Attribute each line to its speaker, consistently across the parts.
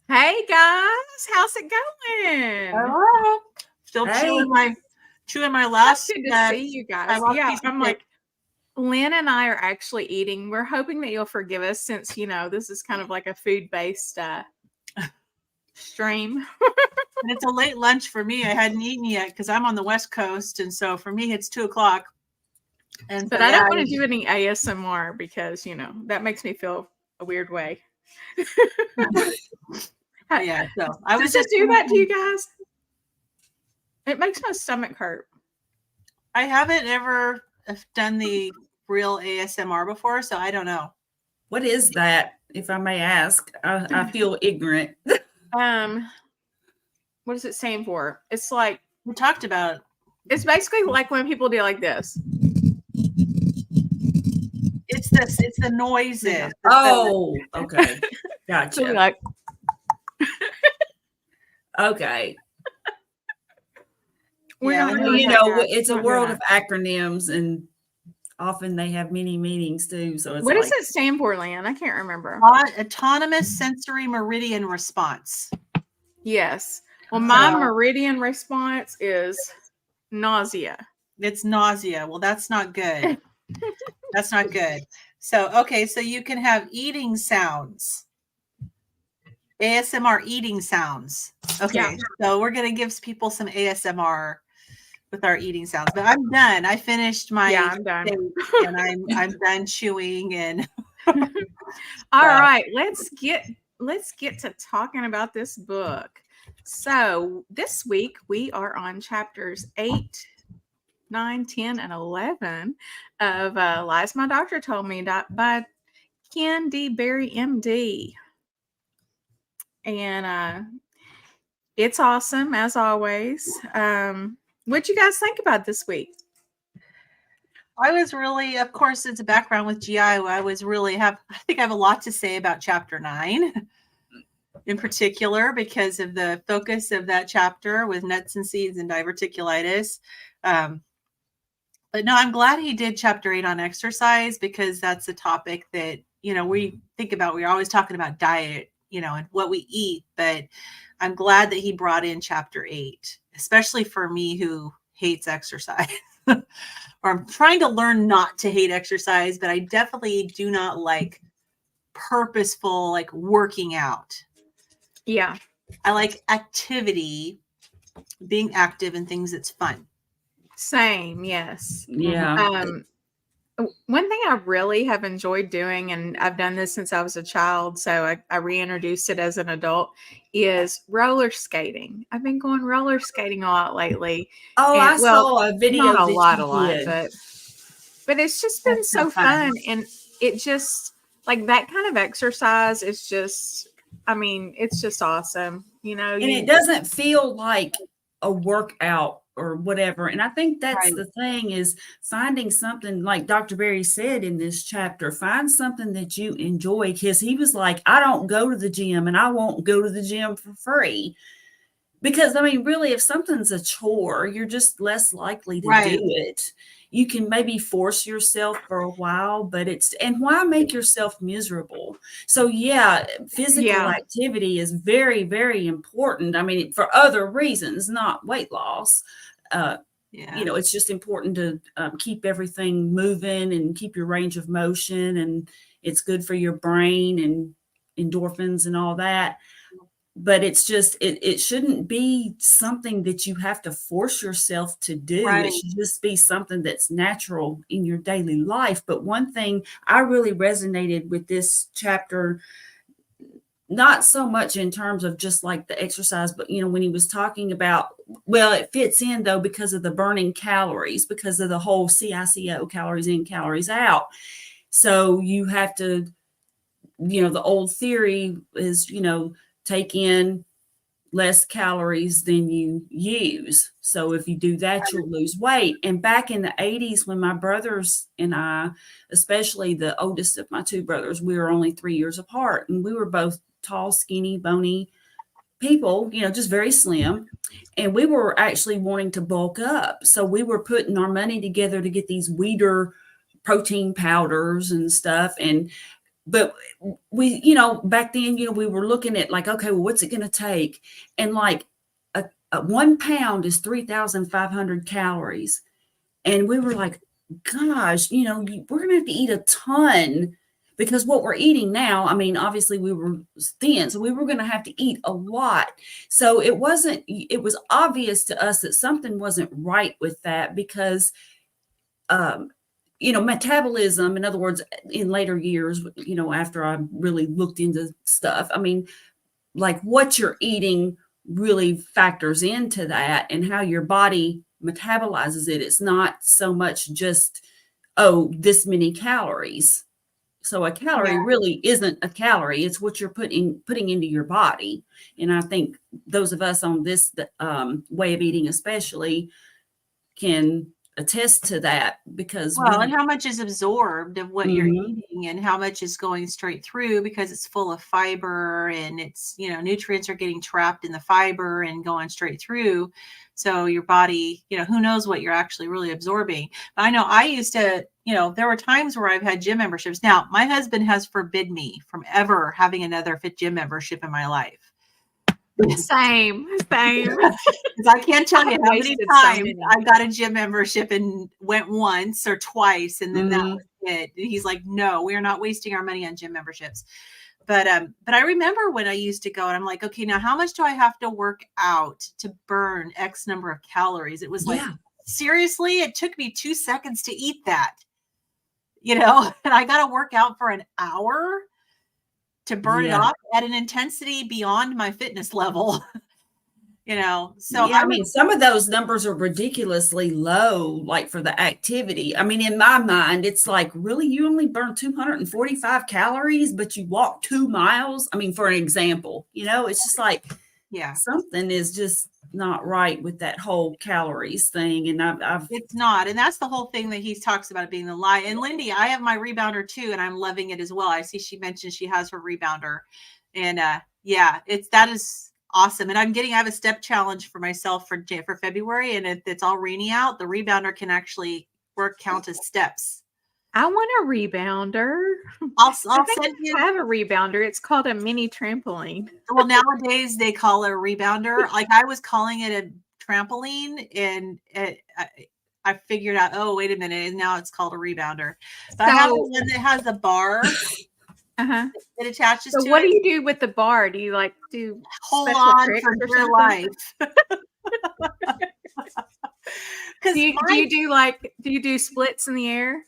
Speaker 1: Hey guys, how's it going?
Speaker 2: Hello. Still
Speaker 3: Hey,
Speaker 2: chewing my
Speaker 1: That's
Speaker 2: last
Speaker 1: good to see you
Speaker 2: my
Speaker 1: guys.
Speaker 2: last
Speaker 1: Yeah,
Speaker 2: piece of
Speaker 1: I'm
Speaker 2: cake.
Speaker 1: like, Lynn and I are actually eating. We're hoping that you'll forgive us since, this is kind of like a food-based stream.
Speaker 2: And it's a late lunch for me. I hadn't eaten yet because I'm on the West Coast, and so for me it's 2 o'clock. And so
Speaker 1: But I don't want to do any ASMR because, that makes me feel a weird way.
Speaker 2: yeah. So I was
Speaker 1: Does it
Speaker 2: just
Speaker 1: do that to you
Speaker 2: thinking,
Speaker 1: guys? It makes my stomach hurt.
Speaker 2: I haven't ever done the real ASMR before, so I don't know.
Speaker 3: what is that, if I may ask? I feel ignorant.
Speaker 1: Um, what does it stand for? It's like
Speaker 2: We talked about
Speaker 1: it's basically like when people do like this.
Speaker 2: it's the noises.
Speaker 1: Yeah.
Speaker 3: Oh, okay.
Speaker 1: So
Speaker 3: Gotcha.
Speaker 1: like,
Speaker 3: Okay.
Speaker 1: we're
Speaker 2: Yeah,
Speaker 1: not
Speaker 2: when
Speaker 1: doing
Speaker 3: You
Speaker 1: that,
Speaker 3: know,
Speaker 1: guys.
Speaker 3: it's
Speaker 1: We're
Speaker 3: a
Speaker 1: not doing
Speaker 3: world
Speaker 1: that.
Speaker 3: of acronyms, and often they have many meanings too. So it's
Speaker 1: What does
Speaker 3: like,
Speaker 1: it stand for, Lynn? I can't remember.
Speaker 2: autonomous sensory meridian response.
Speaker 1: Yes. Well, my
Speaker 2: So
Speaker 1: meridian response is nausea.
Speaker 2: it's nausea. Well, that's not good. That's not good. So, okay, so you can have eating sounds, ASMR eating sounds. Okay,
Speaker 1: Yeah.
Speaker 2: so we're going to give people some ASMR with our eating sounds. But I'm done. I finished
Speaker 1: Yeah,
Speaker 2: my
Speaker 1: I'm done.
Speaker 2: steak and I'm done chewing and
Speaker 1: All
Speaker 2: so,
Speaker 1: right, let's get to talking about this book. So this week we are on chapters 8, 9, 10, and 11 of Lies My Doctor Told Me by Ken D. Berry, MD. And it's awesome as always. What'd you guys think about this week?
Speaker 2: I was really, of course, it's a background with GI. I think I have a lot to say about chapter 9 in particular because of the focus of that chapter with nuts and seeds and diverticulitis. But no, I'm glad he did chapter 8 on exercise because that's a topic that, we think about. We're always talking about diet, and what we eat. But I'm glad that he brought in chapter 8, especially for me who hates exercise. Or I'm trying to learn not to hate exercise, but I definitely do not like purposeful, like working out.
Speaker 1: Yeah.
Speaker 2: I like activity, being active and things that's fun.
Speaker 1: Same, yes.
Speaker 3: yeah.
Speaker 1: One thing I really have enjoyed doing, and I've done this since I was a child, so I reintroduced it as an adult, is roller skating. I've been going roller skating a lot lately.
Speaker 3: Oh,
Speaker 1: And
Speaker 3: I
Speaker 1: well,
Speaker 3: saw a video
Speaker 1: not a
Speaker 3: that
Speaker 1: lot,
Speaker 3: you did.
Speaker 1: but it's just been
Speaker 2: That's so
Speaker 1: so
Speaker 2: fun.
Speaker 1: fun. And it just like that kind of exercise is just, I mean, it's just awesome.
Speaker 3: And it doesn't feel like a workout or whatever. And I think that's
Speaker 2: Right.
Speaker 3: the thing, is finding something, like Dr. Berry said in this chapter, find something that you enjoy. Because he was like, I don't go to the gym, and I won't go to the gym for free. Because, I mean, really, if something's a chore, you're just less likely to do
Speaker 2: Right.
Speaker 3: it. You can maybe force yourself for a while, but and why make yourself miserable? So, yeah, physical
Speaker 1: Yeah.
Speaker 3: activity is very, very important. I mean, for other reasons, not weight loss.
Speaker 2: Yeah.
Speaker 3: It's just important to keep everything moving and keep your range of motion. And it's good for your brain and endorphins and all that. But it's just, it shouldn't be something that you have to force yourself to do.
Speaker 2: Right.
Speaker 3: It should just be something that's natural in your daily life. But one thing I really resonated with this chapter, not so much in terms of just like the exercise, but when he was talking about, well, it fits in though because of the burning calories, because of the whole CICO, calories in, calories out. So you have to, the old theory is, take in less calories than you use. So if you do that, you'll lose weight. And back in the 80s, when my brothers and I, especially the oldest of my two brothers, we were only 3 years apart, and we were both tall, skinny, bony people, just very slim. And we were actually wanting to bulk up. So we were putting our money together to get these Weider protein powders and stuff. And but we, back then, we were looking at like, okay, well, what's it going to take? And like a 1 pound is 3,500 calories. And we were like, gosh, we're going to have to eat a ton, because what we're eating now, I mean, obviously we were thin, so we were going to have to eat a lot. So it was obvious to us that something wasn't right with that, because, metabolism, in other words, in later years, after I really looked into stuff, I mean, like what you're eating really factors into that and how your body metabolizes it. It's not so much just, this many calories. So a calorie really isn't a calorie. It's what you're putting into your body. And I think those of us on this way of eating especially can attest to that, because
Speaker 2: and how much is absorbed of what you're eating, and how much is going straight through, because it's full of fiber, and it's, nutrients are getting trapped in the fiber and going straight through. So your body, who knows what you're actually really absorbing. But I know I used to, there were times where I've had gym memberships. Now, my husband has forbid me from ever having another fit gym membership in my life.
Speaker 1: Same.
Speaker 2: Because I can't tell you how many times I got a gym membership and went once or twice, and then that was it. And he's like, no, we are not wasting our money on gym memberships. But I remember when I used to go, and I'm like, okay, now how much do I have to work out to burn X number of calories? It was like, seriously, it took me 2 seconds to eat that, and I got to work out for an hour to burn it off at an intensity beyond my fitness level. So
Speaker 3: I mean, some of those numbers are ridiculously low, like for the activity. I mean, in my mind, it's like, really, you only burn 245 calories, but you walk 2 miles. I mean, for an example, it's just like, something is just not right with that whole calories thing. And
Speaker 2: it's not. And that's the whole thing that he talks about, it being the lie. And Lindy, I have my rebounder too, and I'm loving it as well. I see she mentioned she has her rebounder, and that is awesome. And I have a step challenge for myself for February, and if it's all rainy out, the rebounder can actually count as steps.
Speaker 1: I want a rebounder.
Speaker 2: I'll send you.
Speaker 1: I have a rebounder. It's called a mini trampoline.
Speaker 2: Well, nowadays they call it a rebounder. Like I was calling it a trampoline, and I figured out, oh, wait a minute, and now it's called a rebounder. But I have the one that has the bar. It attaches to it.
Speaker 1: So what do you do with the bar? Do you like do
Speaker 2: hold on for dear life?
Speaker 1: Do you do splits in the air?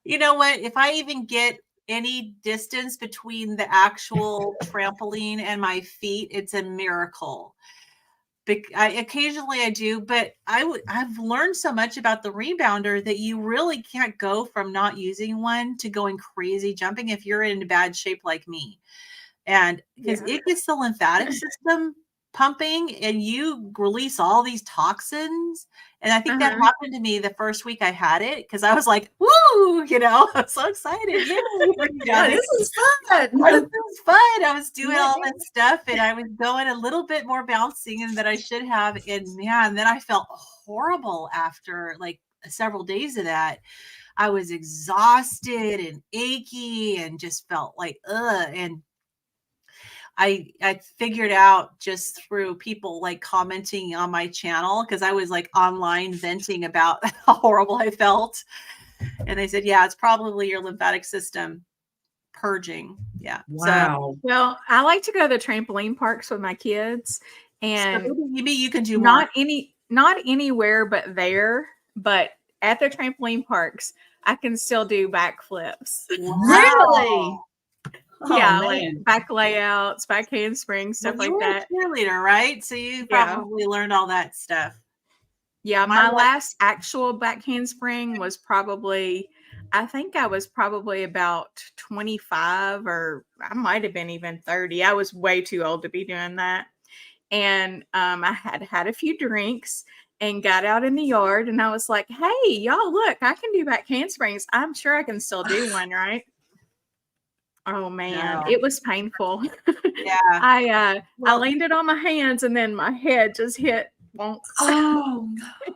Speaker 2: You know what? If I even get any distance between the actual trampoline and my feet, it's a miracle. Occasionally I do, but I've learned so much about the rebounder that you really can't go from not using one to going crazy jumping if you're in bad shape like me. And because it gets the lymphatic system pumping, and you release all these toxins. And I think that happened to me the first week I had it, because I was like, woo, I'm so excited.
Speaker 3: This is fun.
Speaker 2: It was fun. I was doing all that stuff, and I was going a little bit more bouncing than I should have. And then I felt horrible after like several days of that. I was exhausted and achy and just felt like, and I figured out just through people like commenting on my channel, because I was like online venting about how horrible I felt. And they said, it's probably your lymphatic system purging. Yeah.
Speaker 3: Wow.
Speaker 1: So, well, I like to go to the trampoline parks with my kids, and
Speaker 2: maybe you can do
Speaker 1: not anywhere but there, but at the trampoline parks, I can still do backflips.
Speaker 2: Wow.
Speaker 3: Really?
Speaker 1: Like back layouts, back handsprings, stuff like that.
Speaker 2: You were a cheerleader, right? So you probably learned all that stuff.
Speaker 1: Yeah, my last actual back handspring was probably, I think I was probably about 25, or I might have been even 30. I was way too old to be doing that. And I had a few drinks and got out in the yard, and I was like, hey, y'all, look, I can do back handsprings. I'm sure I can still do one, right? Oh man, it was painful.
Speaker 2: Yeah.
Speaker 1: I landed on my hands, and then my head just hit.
Speaker 3: Oh,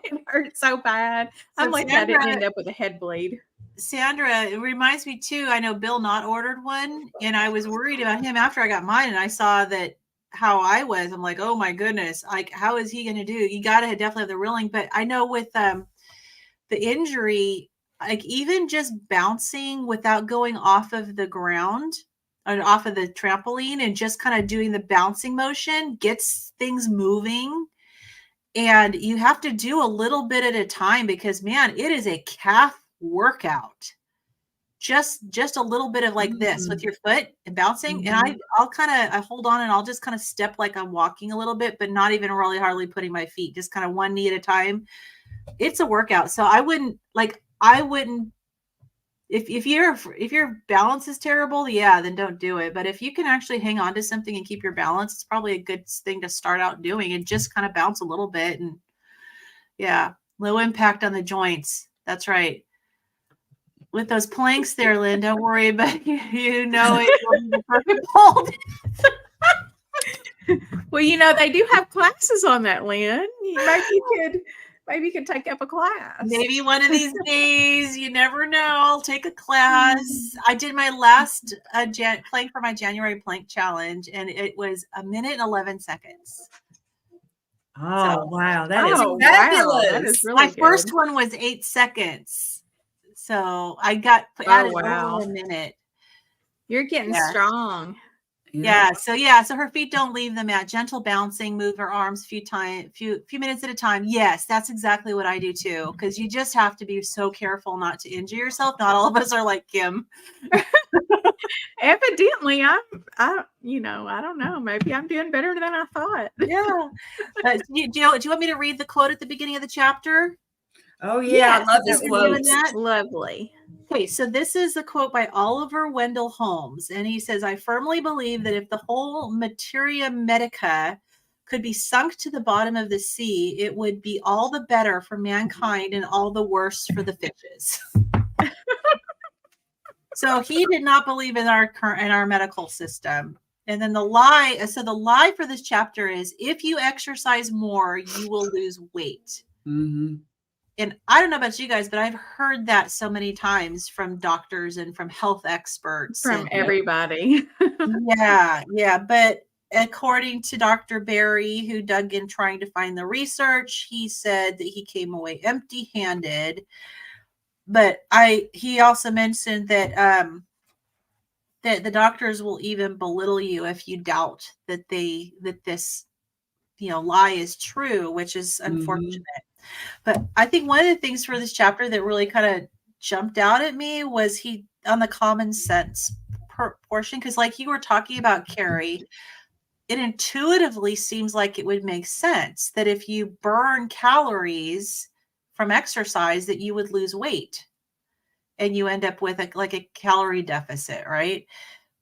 Speaker 1: It hurt so bad. I'm like, I didn't end up with a head bleed.
Speaker 2: Sandra, it reminds me too. I know Bill Not ordered one, and I was worried about him after I got mine, and I saw that how I was. I'm like, oh my goodness, like how is he going to do? You got to definitely have the reeling. But I know with the injury, like even just bouncing without going off of the ground or off of the trampoline and just kind of doing the bouncing motion gets things moving. And you have to do a little bit at a time because man, it is a calf workout. Just a little bit of like this with your foot and bouncing. And I'll kind of hold on and I'll just kind of step like I'm walking a little bit, but not even really hardly putting my feet, just kind of one knee at a time. It's a workout. So I wouldn't if your balance is terrible, yeah, then don't do it. But if you can actually hang on to something and keep your balance, it's probably a good thing to start out doing and just kind of bounce a little bit. And yeah, low impact on the joints. That's right. With those planks there, Lynn, don't worry about you know it will be the perfect hold.
Speaker 1: Well, they do have classes on that, Lynn. Maybe you could take up a class.
Speaker 2: Maybe one of these days, you never know. I'll take a class. I did my last plank for my January plank challenge, and it was 1 minute and 11 seconds.
Speaker 3: Oh, wow. That is
Speaker 1: Wow,
Speaker 3: fabulous.
Speaker 1: that is really
Speaker 2: My
Speaker 1: good.
Speaker 2: first one was 8 seconds. So I got added over a minute.
Speaker 1: You're getting strong.
Speaker 2: Yeah. So her feet don't leave the mat. Gentle bouncing, move her arms few minutes at a time. Yes, that's exactly what I do too. Because you just have to be so careful not to injure yourself. Not all of us are like Kim.
Speaker 1: Evidently, I don't know. Maybe I'm doing better than I thought.
Speaker 2: Yeah. Do you want me to read the quote at the beginning of the chapter?
Speaker 3: Oh yeah, I love this quote.
Speaker 1: Lovely.
Speaker 2: Okay, so this is a quote by Oliver Wendell Holmes, and he says, "I firmly believe that if the whole materia medica could be sunk to the bottom of the sea, it would be all the better for mankind and all the worse for the fishes." So he did not believe in our medical system. And then the lie for this chapter is, if you exercise more, you will lose weight.
Speaker 3: Mm-hmm.
Speaker 2: And I don't know about you guys, but I've heard that so many times from doctors and from health experts.
Speaker 1: From everybody.
Speaker 2: Yeah. But according to Dr. Barry, who dug in trying to find the research, he said that he came away empty-handed. But he also mentioned that that the doctors will even belittle you if you doubt that this lie is true, which is unfortunate. But I think one of the things for this chapter that really kind of jumped out at me was he on the common sense portion, because like you were talking about, Carrie, it intuitively seems like it would make sense that if you burn calories from exercise that you would lose weight and you end up with a calorie deficit, right?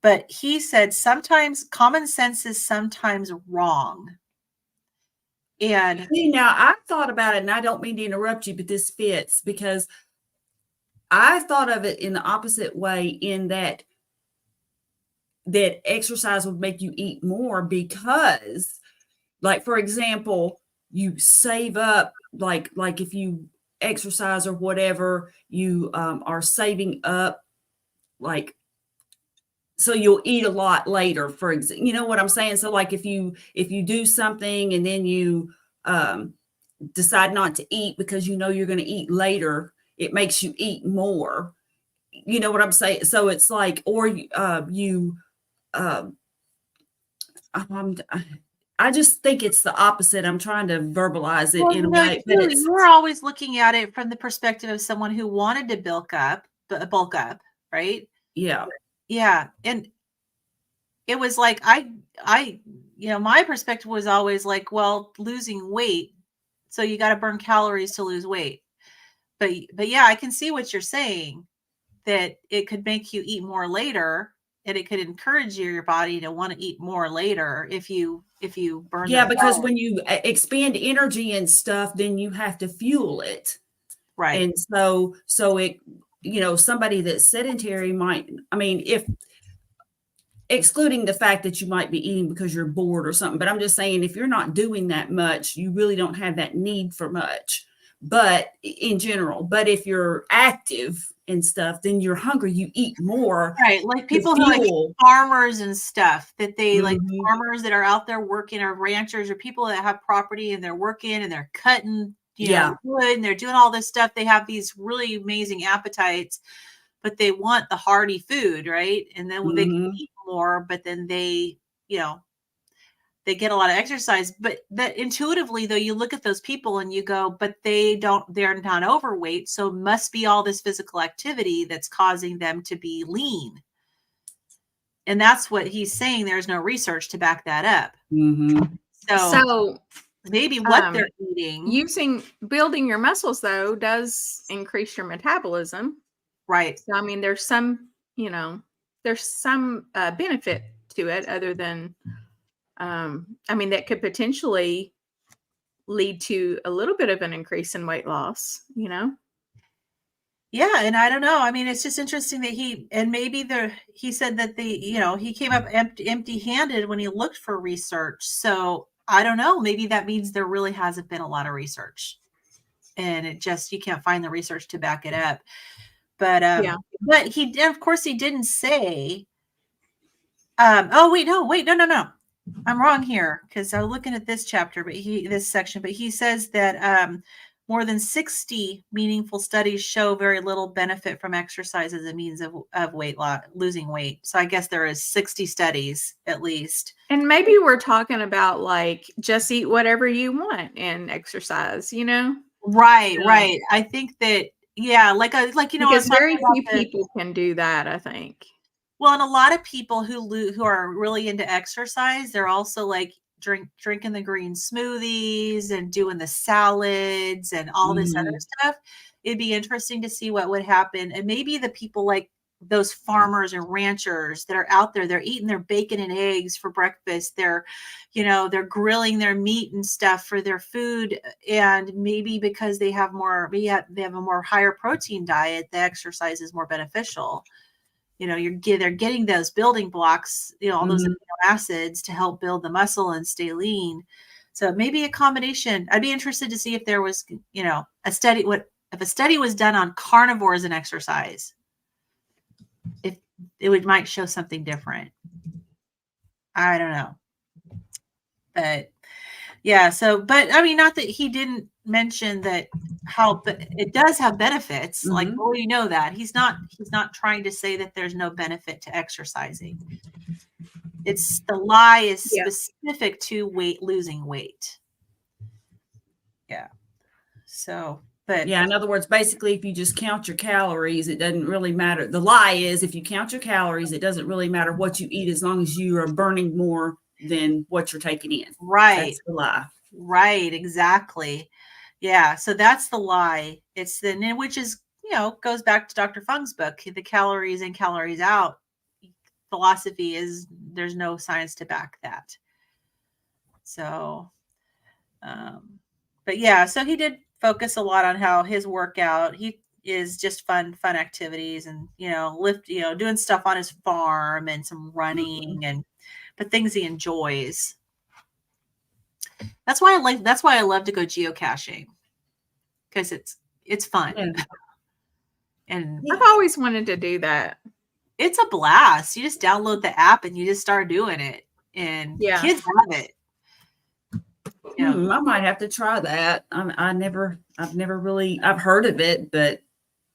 Speaker 2: But he said sometimes common sense is sometimes wrong. And
Speaker 3: now I thought about it, and I don't mean to interrupt you, but this fits because I thought of it in the opposite way, in that exercise would make you eat more because, like, for example, you save up, like if you exercise or whatever, you are saving up, like, so you'll eat a lot later, for example. You know what I'm saying? So like if you do something and then you decide not to eat because you know you're going to eat later, it makes you eat more. You know what I'm saying? So it's like, or I just think it's the opposite. I'm trying to verbalize it in a way. But
Speaker 2: you're always looking at it from the perspective of someone who wanted to bulk up, right?
Speaker 3: Yeah.
Speaker 2: Yeah. And it was like, my perspective was always like, well, losing weight. So you got to burn calories to lose weight. But yeah, I can see what you're saying, that it could make you eat more later, and it could encourage your body to want to eat more later if you burn.
Speaker 3: Yeah, because when you expend energy and stuff, then you have to fuel it.
Speaker 2: Right.
Speaker 3: And so it, somebody that's sedentary might, if excluding the fact that you might be eating because you're bored or something, but I'm just saying, if you're not doing that much, you really don't have that need for much. but in general, but if you're active and stuff, then you're hungry, you eat more.
Speaker 2: Right. Like
Speaker 3: to
Speaker 2: people who like
Speaker 3: fuel.
Speaker 2: farmers and stuff that they like
Speaker 3: Mhm.
Speaker 2: farmers that are out there working, or ranchers, or people that have property and they're working and they're cutting,
Speaker 3: Yeah.
Speaker 2: wood, and they're doing all this stuff. They have these really amazing appetites, but they want the hearty food, right? And then they can
Speaker 3: Mhm.
Speaker 2: eat more, but then they, they get a lot of exercise. But that intuitively, though, you look at those people and you go, but they're not overweight. So it must be all this physical activity that's causing them to be lean. And that's what he's saying. There's no research to back that up.
Speaker 3: Mhm.
Speaker 2: So maybe what they're eating.
Speaker 1: Building your muscles though does increase your metabolism.
Speaker 2: Right.
Speaker 1: So I mean, there's some benefit to it other than, I mean, that could potentially lead to a little bit of an increase in weight loss,
Speaker 2: Yeah, and I don't know. I mean, it's just interesting that he said that he came up empty-handed when he looked for research. So I don't know. Maybe that means there really hasn't been a lot of research, and you can't find the research to back it up. But
Speaker 1: Yeah.
Speaker 2: but of course, he didn't say. Oh wait, no. I'm wrong here because I'm looking at this chapter, this section, but he says that more than 60 meaningful studies show very little benefit from exercise as a means of weight loss, losing weight. So I guess there is 60 studies at least.
Speaker 1: And maybe we're talking about like just eat whatever you want and exercise,
Speaker 2: Right,
Speaker 1: So-
Speaker 2: right. I think that like I was
Speaker 1: because
Speaker 2: talking
Speaker 1: very
Speaker 2: about
Speaker 1: few people can do that, I think.
Speaker 2: Well, and a lot of people who are really into exercise, they're also like drinking the green smoothies and doing the salads and all this other
Speaker 3: Mhm.
Speaker 2: stuff. It'd be interesting to see what would happen. And maybe the people like those farmers and ranchers that are out there, they're eating their bacon and eggs for breakfast. They're grilling their meat and stuff for their food. And maybe because they have they have a more higher protein diet, the exercise is more beneficial. They're getting those building blocks, all those
Speaker 3: Mhm.
Speaker 2: amino acids to help build the muscle and stay lean. So maybe a combination. I'd be interested to see if there was, a study. If a study was done on carnivores and exercise, if it might show something different. I don't know, but yeah. So, but I mean, not that he didn't mention that but it does have benefits. Like,
Speaker 3: Mhm.
Speaker 2: well, you know that he's not trying to say that there's no benefit to exercising. It's the lie is
Speaker 1: Yeah.
Speaker 2: specific to losing weight. Yeah. So, but
Speaker 3: Yeah, in other words, basically, if you just count your calories, it doesn't really matter. The lie is if you count your calories, it doesn't really matter what you eat as long as you are burning more than what you're taking in.
Speaker 2: right.
Speaker 3: That's the lie.
Speaker 2: Right, exactly. Yeah, so that's the lie. It's which is, goes back to Dr. Fung's book, the calories in, calories out philosophy is there's no science to back that. So, but yeah, so he did focus a lot on how his workout, he is just fun activities and, doing stuff on his farm and some running but things he enjoys. That's why I love to go geocaching, because it's fun.
Speaker 3: Yeah.
Speaker 2: And
Speaker 1: I've always wanted to do that.
Speaker 2: it's a blast. You just download the app and you just start doing it, and
Speaker 1: Yeah.
Speaker 2: kids love it.
Speaker 3: I might have to try that. I've heard of it, but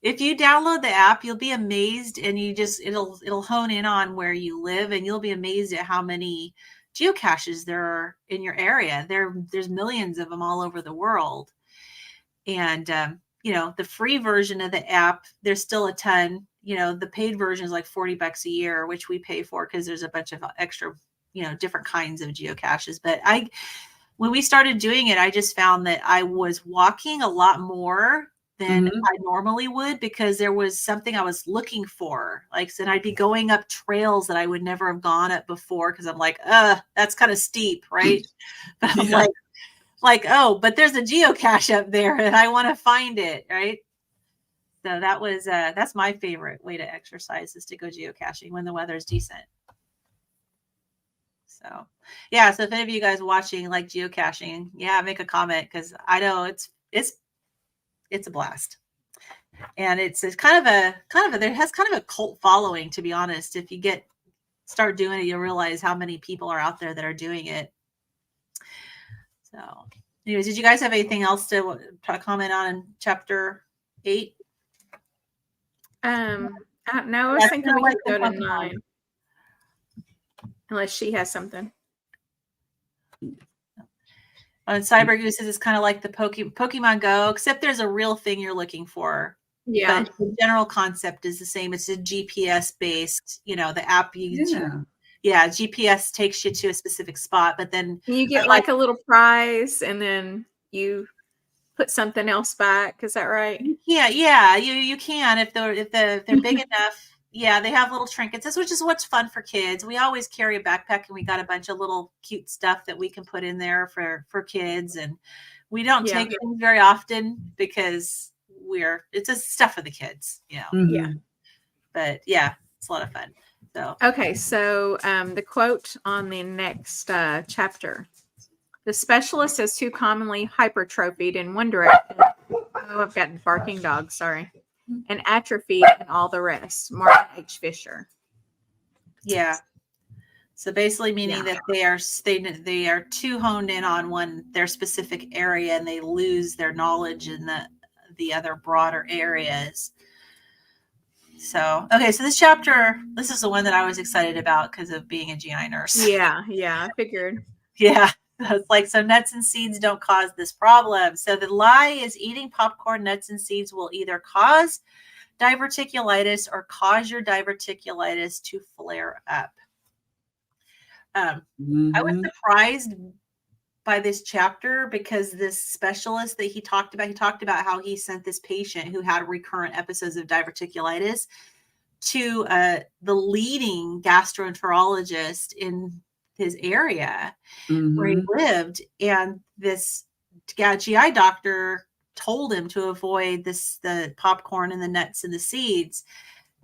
Speaker 2: if you download the app, you'll be amazed, and it'll hone in on where you live, and you'll be amazed at how many geocaches there are in your area. There's millions of them all over the world. And the free version of the app, there's still a ton. The paid version is like $40 a year, which we pay for because there's a bunch of extra, different kinds of geocaches. But when we started doing it, I just found that I was walking a lot more than I normally would, because there was something I was looking for. Like, and I'd be going up trails that I would never have gone up before, because I'm like, that's kind of steep, right? But I'm like, oh, but there's a geocache up there and I want to find it, right? So that's my favorite way to exercise, is to go geocaching when the weather's decent. So yeah, so if any of you guys watching like geocaching, make a comment, because I know it's it's a blast. And it's kind of a there has kind of a cult following, to be honest. If you start doing it, you'll realize how many people are out there that are doing it. So anyways, did you guys have anything else to comment on in chapter 8?
Speaker 1: No, I was thinking we could go to 9. Unless she has something.
Speaker 2: Cyber Goose says it's kind of like the Pokemon Go, except there's a real thing you're looking for.
Speaker 1: Yeah.
Speaker 2: But the general concept is the same. It's a GPS based, the app you use. Yeah, GPS takes you to a specific spot, but then
Speaker 1: you get like a little prize and then you put something else back. Is that right?
Speaker 2: Yeah, you can if they're big enough. Yeah, they have little trinkets, which is what's fun for kids. We always carry a backpack, and we got a bunch of little cute stuff that we can put in there for kids. And we don't take it very often because it's just stuff for the kids,
Speaker 1: Yeah.
Speaker 2: But yeah, it's a lot of fun. So
Speaker 1: okay, so the quote on the next chapter: the specialist is too commonly hypertrophied in one direction. Oh, I've got barking dogs. Sorry. And atrophied in all the rest. Martin H. Fisher.
Speaker 2: Yeah. So basically meaning that they are too honed in on their specific area, and they lose their knowledge in the other broader areas. So, okay. So this is the one that I was excited about because of being a GI nurse.
Speaker 1: Yeah. I figured.
Speaker 2: Yeah. It's like, so nuts and seeds don't cause this problem. So the lie is eating popcorn, nuts, and seeds will either cause diverticulitis or cause your diverticulitis to flare up. I was surprised by this chapter because this specialist that he talked about how he sent this patient who had recurrent episodes of diverticulitis to the leading gastroenterologist in his area where he lived, and this GI doctor told him to avoid the popcorn and the nuts and the seeds.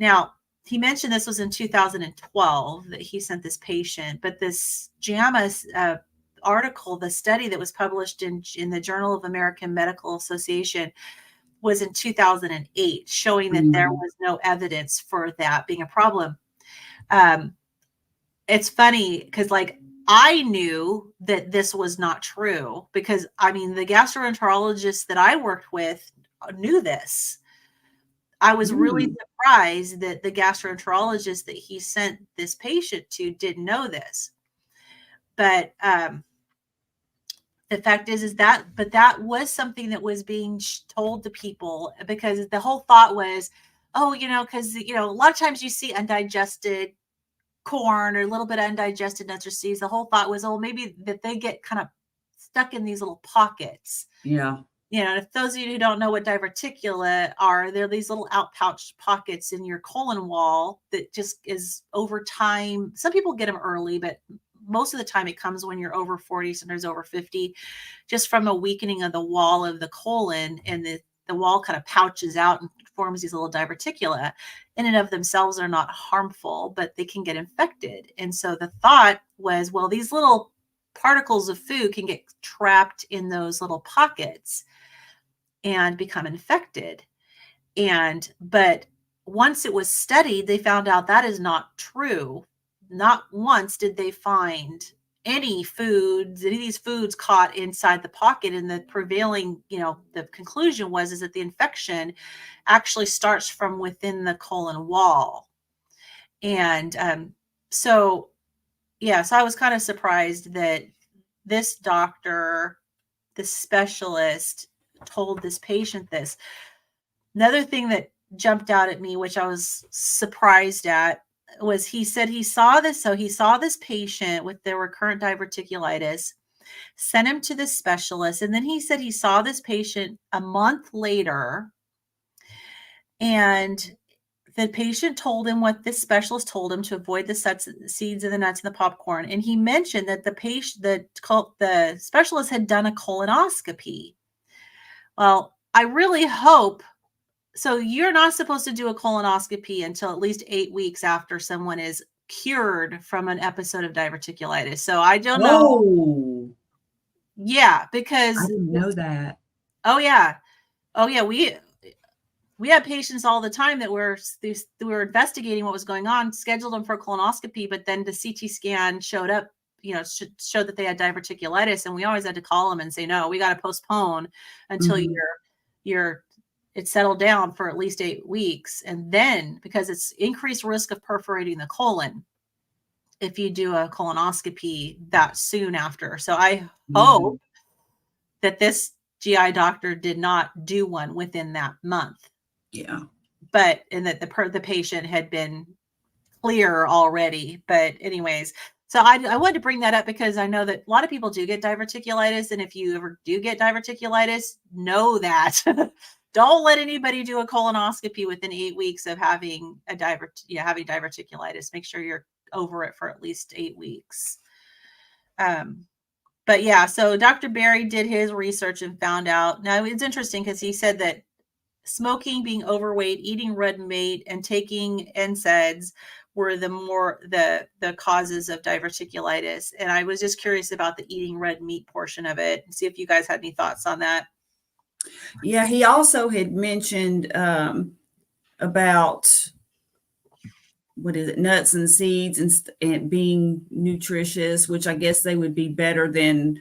Speaker 2: Now, he mentioned this was in 2012 that he sent this patient, but this JAMA article, the study that was published in the Journal of American Medical Association, was in 2008, showing that there was no evidence for that being a problem. It's funny because I knew that this was not true because the gastroenterologist that I worked with knew this. I was really surprised that the gastroenterologist that he sent this patient to didn't know this. But the fact is that was something that was being told to people because the whole thought was, because a lot of times you see undigested corn or a little bit of undigested nuts or seeds. The whole thought was, maybe that they get kind of stuck in these little pockets.
Speaker 3: Yeah.
Speaker 2: If those of you who don't know what diverticula are, they're these little outpouched pockets in your colon wall that just is over time. Some people get them early, but most of the time it comes when you're over 40, sometimes over 50, just from a weakening of the wall of the colon, and the wall kind of pouches out and forms these little diverticula. In and of themselves are not harmful, but they can get infected. And so the thought was, well, these little particles of food can get trapped in those little pockets and become infected. But once it was studied, they found out that is not true. Not once did they find any of these foods caught inside the pocket. And the prevailing, the conclusion is that the infection actually starts from within the colon wall. And so I was kind of surprised that this doctor, the specialist, told this patient this. Another thing that jumped out at me, which I was surprised at, was he said he saw this. So he saw this patient with their recurrent diverticulitis, sent him to the specialist. And then he said he saw this patient a month later, and the patient told him what this specialist told him to avoid the seeds and the nuts and the popcorn. And he mentioned that the specialist had done a colonoscopy. Well, I really hope. So you're not supposed to do a colonoscopy until at least 8 weeks after someone is cured from an episode of diverticulitis. So I don't know. Yeah, because
Speaker 3: I didn't know that.
Speaker 2: Oh yeah. Oh yeah, we had patients all the time that were investigating what was going on, scheduled them for a colonoscopy, but then the CT scan showed up, showed that they had diverticulitis, and we always had to call them and say, no, we got to postpone until
Speaker 3: Mhm.
Speaker 2: you're it's settled down for at least 8 weeks, and then because it's increased risk of perforating the colon if you do a colonoscopy that soon after. So I hope that this GI doctor did not do one within that month.
Speaker 3: Yeah.
Speaker 2: But and that the patient had been clear already. But anyways, so I wanted to bring that up because I know that a lot of people do get diverticulitis, and if you ever do get diverticulitis, know that don't let anybody do a colonoscopy within 8 weeks of having having diverticulitis. Make sure you're over it for at least 8 weeks. But yeah, so Dr. Berry did his research and found out. Now it's interesting because he said that smoking, being overweight, eating red meat, and taking NSAIDs were the causes of diverticulitis. And I was just curious about the eating red meat portion of it and see if you guys had any thoughts on that.
Speaker 3: Yeah, he also had mentioned about what is it, nuts and seeds and being nutritious, which I guess they would be better than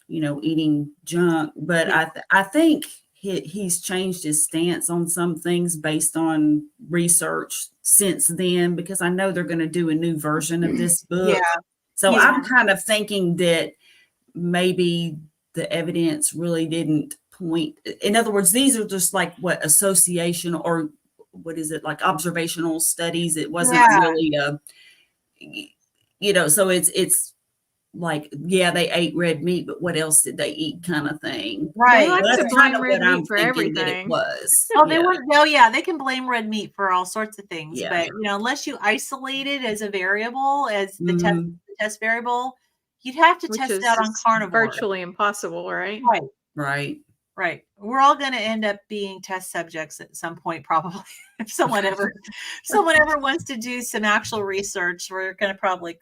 Speaker 3: eating junk. But
Speaker 2: Yeah.
Speaker 3: I think he's changed his stance on some things based on research since then, because I know they're going to do a new version of this book.
Speaker 2: Yeah.
Speaker 3: So
Speaker 2: He's-
Speaker 3: I'm kind of thinking that maybe the evidence really didn't point. In other words, these are just like what association or what is it, like observational studies. It wasn't really so it's like, yeah, they ate red meat, but what else did they eat kind of thing.
Speaker 1: They
Speaker 2: Right.
Speaker 1: like
Speaker 3: That's
Speaker 1: to
Speaker 3: kind
Speaker 1: blame
Speaker 3: of
Speaker 1: red
Speaker 3: what I'm
Speaker 1: meat for
Speaker 3: thinking that it
Speaker 1: everything.
Speaker 3: was.
Speaker 2: Oh, they
Speaker 3: Yeah.
Speaker 2: were. No, yeah, they can blame red meat for all sorts of things,
Speaker 3: Yeah.
Speaker 2: but unless you isolate it as a variable, as the
Speaker 3: Mhm.
Speaker 2: test variable, you'd have to
Speaker 1: Which
Speaker 2: test
Speaker 1: is
Speaker 2: it out on carnivore.
Speaker 1: virtually impossible, right?
Speaker 2: Right.
Speaker 3: Right.
Speaker 2: Right. We're all going to end up being test subjects at some point, probably. If someone ever wants to do some actual research, we're going to probably,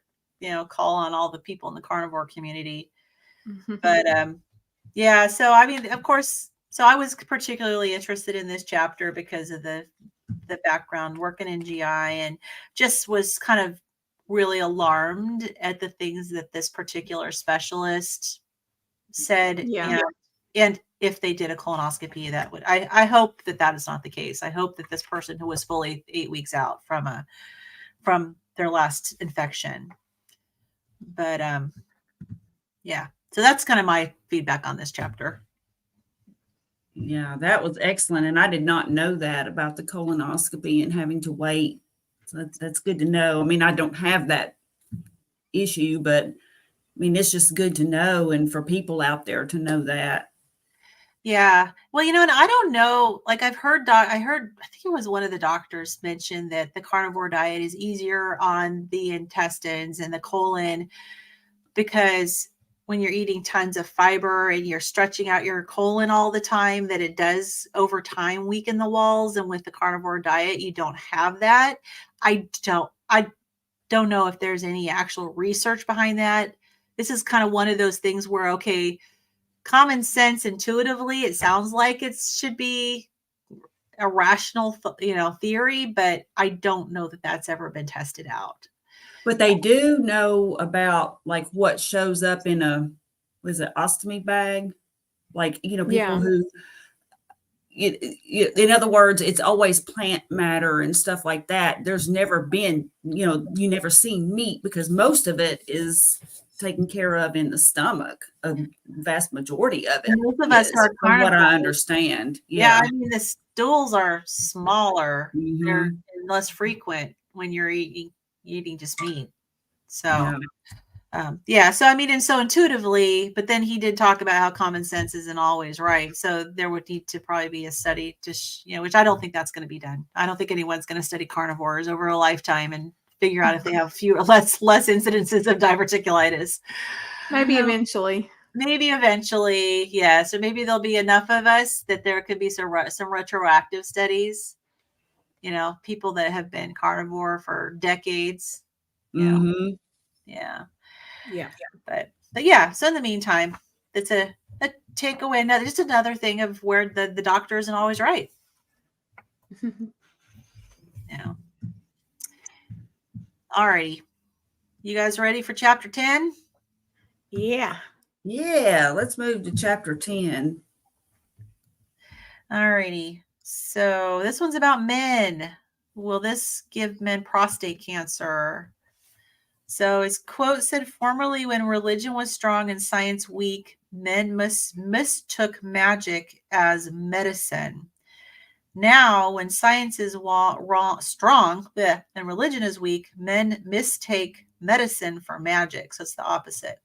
Speaker 2: call on all the people in the carnivore community. But yeah, so I mean, of course, so I was particularly interested in this chapter because of the background working in GI, and just was kind of really alarmed at the things that this particular specialist said.
Speaker 1: Yeah.
Speaker 2: And if they did a colonoscopy, that would, I hope that is not the case. I hope that this person who was fully 8 weeks out from their last infection. But yeah, so that's kind of my feedback on this chapter.
Speaker 3: Yeah, that was excellent. And I did not know that about the colonoscopy and having to wait. So that's good to know. I mean, I don't have that issue, but I mean, it's just good to know, and for people out there to know that.
Speaker 2: Yeah. Well, and I don't know, like I think it was one of the doctors mentioned that the carnivore diet is easier on the intestines and the colon because when you're eating tons of fiber and you're stretching out your colon all the time, that it does over time weaken the walls. And with the carnivore diet, you don't have that. I don't know if there's any actual research behind that. This is kind of one of those things where, okay, common sense, intuitively, it sounds like it should be a rational, theory, but I don't know that that's ever been tested out.
Speaker 3: But they do know about like what shows up in ostomy bag? Like, people
Speaker 1: Yeah.
Speaker 3: who, in other words, it's always plant matter and stuff like that. There's never been, you never seen meat because most of it is taken care of in the stomach. A vast majority of it.
Speaker 2: And most of us
Speaker 3: is,
Speaker 2: are
Speaker 3: from what I
Speaker 2: carnivores.
Speaker 3: understand.
Speaker 2: Yeah,
Speaker 3: Yeah.
Speaker 2: I mean, the stools are smaller. They're
Speaker 3: Mhm.
Speaker 2: less frequent when you're eating just meat. So, so I mean, and so intuitively, but then he did talk about how common sense isn't always right. So there would need to probably be a study to, which I don't think that's going to be done. I don't think anyone's going to study carnivores over a lifetime and figure out if they have less incidences of diverticulitis.
Speaker 1: Maybe eventually.
Speaker 2: Maybe eventually, yes. Or maybe there'll be enough of us that there could be some retroactive studies. People that have been carnivore for decades.
Speaker 3: Mhm.
Speaker 2: Yeah.
Speaker 1: Yeah.
Speaker 2: But yeah. So in the meantime, it's a take away just another thing of where the doctor isn't always right. Yeah. All righty. You guys ready for chapter 10?
Speaker 1: Yeah.
Speaker 3: Yeah, let's move to chapter 10.
Speaker 2: All righty. So this one's about men. Will this give men prostate cancer? So his quote said, formerly when religion was strong and science weak, men mistook magic as medicine. Now, when science is strong and religion is weak, men mistake medicine for magic. So it's the opposite.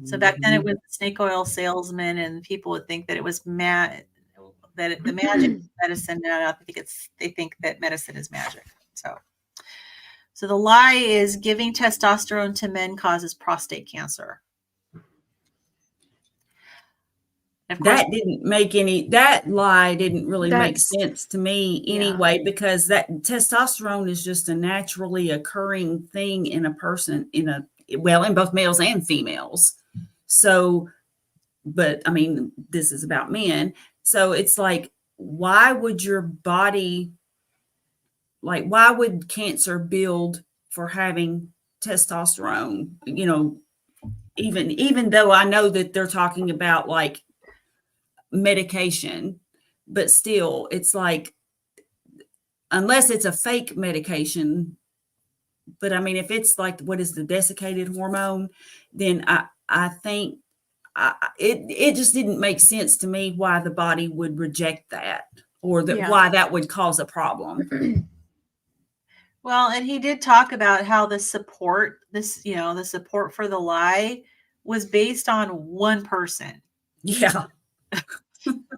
Speaker 2: So back then it was the snake oil salesman, and people would think that it was the magic is medicine. Now they think that medicine is magic. So the lie is giving testosterone to men causes prostate cancer. Of course,
Speaker 3: that lie didn't really make
Speaker 1: That's-
Speaker 3: sense to me anyway, because that testosterone is just a naturally occurring thing in a person, in both males and females. So, but I mean, this is about men. So it's like, why would your body, like, why would cancer build for having testosterone? You know, even though I know that they're talking about like medication, but still, it's like, unless it's a fake medication. But I mean, if it's like, what is the desiccated hormone, then I think it just didn't make sense to me why the body would reject that, or why that would cause a problem.
Speaker 2: Well, and he did talk about how the support for the lie was based on one person.
Speaker 3: Yeah.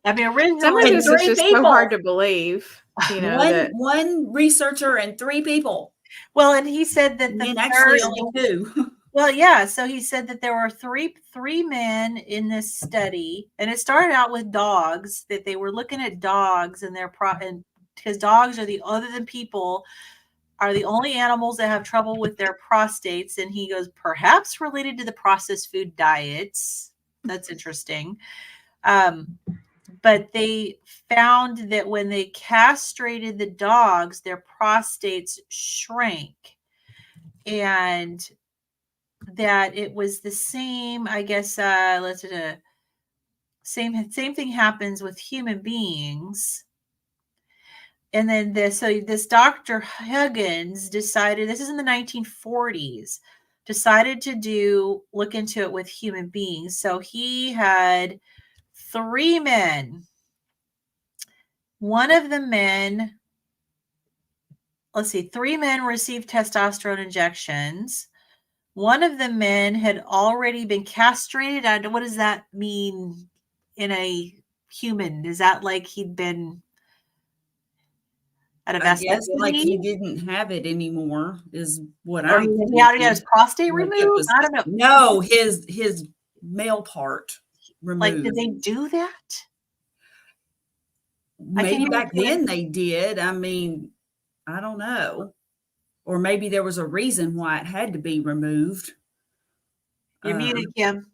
Speaker 2: I mean, originally,
Speaker 1: some of this is
Speaker 3: three
Speaker 1: just
Speaker 3: people.
Speaker 1: so hard to believe. You know,
Speaker 3: one researcher and 3 people.
Speaker 2: Well, and he said that
Speaker 3: and actually only 2.
Speaker 2: Well, yeah. So he said that there were three men in this study, and it started out with dogs, that they were looking at dogs and because dogs are other than people, are the only animals that have trouble with their prostates. And he goes, perhaps related to the processed food diets. That's interesting. But they found that when they castrated the dogs, their prostates shrank, and that it was the same, I guess, same thing happens with human beings. And then this Dr. Huggins decided, this is in the 1940s, decided to look into it with human beings. So he had 3 men. One of the men, 3 men received testosterone injections. One of the men had already been castrated. What does that mean in a human? Is that like he'd been at a vasectomy?
Speaker 3: Like he didn't have it anymore is what
Speaker 2: or he had his prostate removed? I don't know.
Speaker 3: No, his male part removed.
Speaker 2: Like, did they do that?
Speaker 3: Maybe back then they did. I mean, I don't know. Or maybe there was a reason why it had to be removed.
Speaker 2: You're muted, Kim.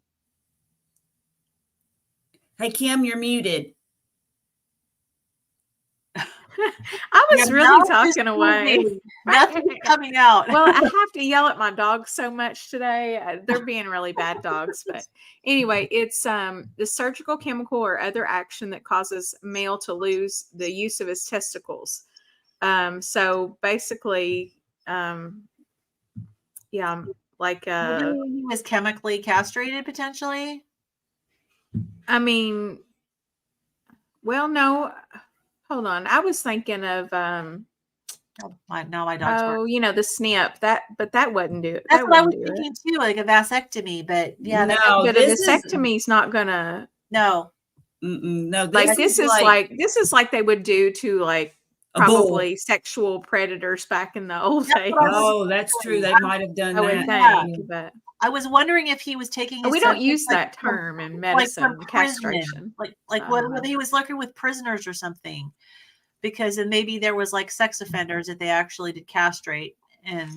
Speaker 3: Hey, Kim, you're muted.
Speaker 1: I was really talking away.
Speaker 2: Nothing's coming out.
Speaker 1: Well, I have to yell at my dogs so much today. They're being really bad dogs. But anyway, it's the surgical, chemical, or other action that causes male to lose the use of his testicles. So basically, like
Speaker 2: he was chemically castrated potentially.
Speaker 1: I mean, well, no. Hold on. I was thinking of
Speaker 2: my dog's
Speaker 1: the snip. But that wouldn't do it.
Speaker 2: That's what I was thinking too, like a vasectomy. But yeah,
Speaker 1: but a vasectomy is not gonna.
Speaker 3: No. No.
Speaker 1: This is like they would do to like probably sexual predators back in the old days.
Speaker 3: Oh, that's true. They might have done that.
Speaker 1: I would think, but
Speaker 2: I was wondering if he was taking.
Speaker 1: We don't use that term in medicine, castration.
Speaker 2: Like whether he was looking with prisoners or something, because then maybe there was like sex offenders that they actually did castrate, and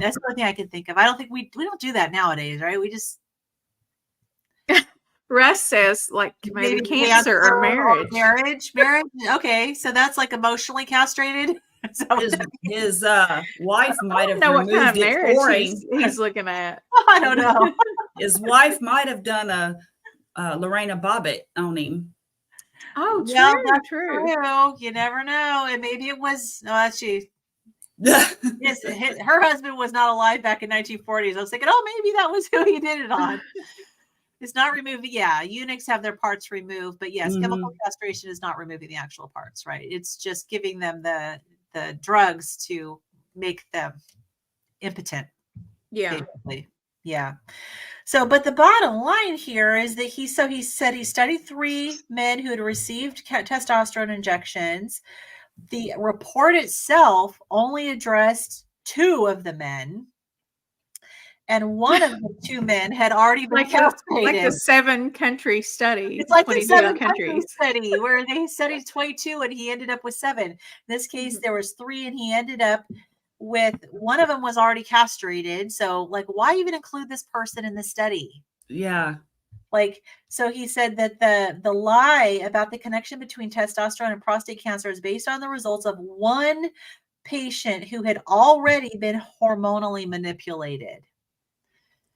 Speaker 2: that's the only thing I can think of. I don't think we don't do that nowadays, right? We just
Speaker 1: Russ says like maybe cancer or marriage.
Speaker 2: Marriage. Okay, so that's like emotionally castrated. So
Speaker 3: His wife
Speaker 1: I
Speaker 3: might
Speaker 1: don't
Speaker 3: have
Speaker 1: know what kind of
Speaker 3: removed it
Speaker 1: marriage
Speaker 3: for him.
Speaker 1: he's looking at.
Speaker 2: I don't know.
Speaker 3: His wife might have done a Lorena Bobbitt on him.
Speaker 1: Oh, true,
Speaker 2: Well, that's
Speaker 1: true.
Speaker 2: true. You never know. And maybe it was her husband was not alive back in 1940s. I was thinking, oh, maybe that was who he did it on. It's not removing. Yeah, eunuchs have their parts removed, but yes, chemical castration is not removing the actual parts, right? It's just giving them the drugs to make them impotent.
Speaker 1: Yeah.
Speaker 2: Basically. Yeah. So, but the bottom line here is that he said he studied 3 men who had received testosterone injections. The report itself only addressed 2 of the men. And one of the 2 men had already been castrated.
Speaker 1: Like the 7-country study.
Speaker 2: It's like the 7-country study where they studied 22 and he ended up with 7. In this case, there was 3 and he ended up with one of them was already castrated. So like, why even include this person in the study?
Speaker 3: Yeah.
Speaker 2: Like, so he said that the lie about the connection between testosterone and prostate cancer is based on the results of one patient who had already been hormonally manipulated.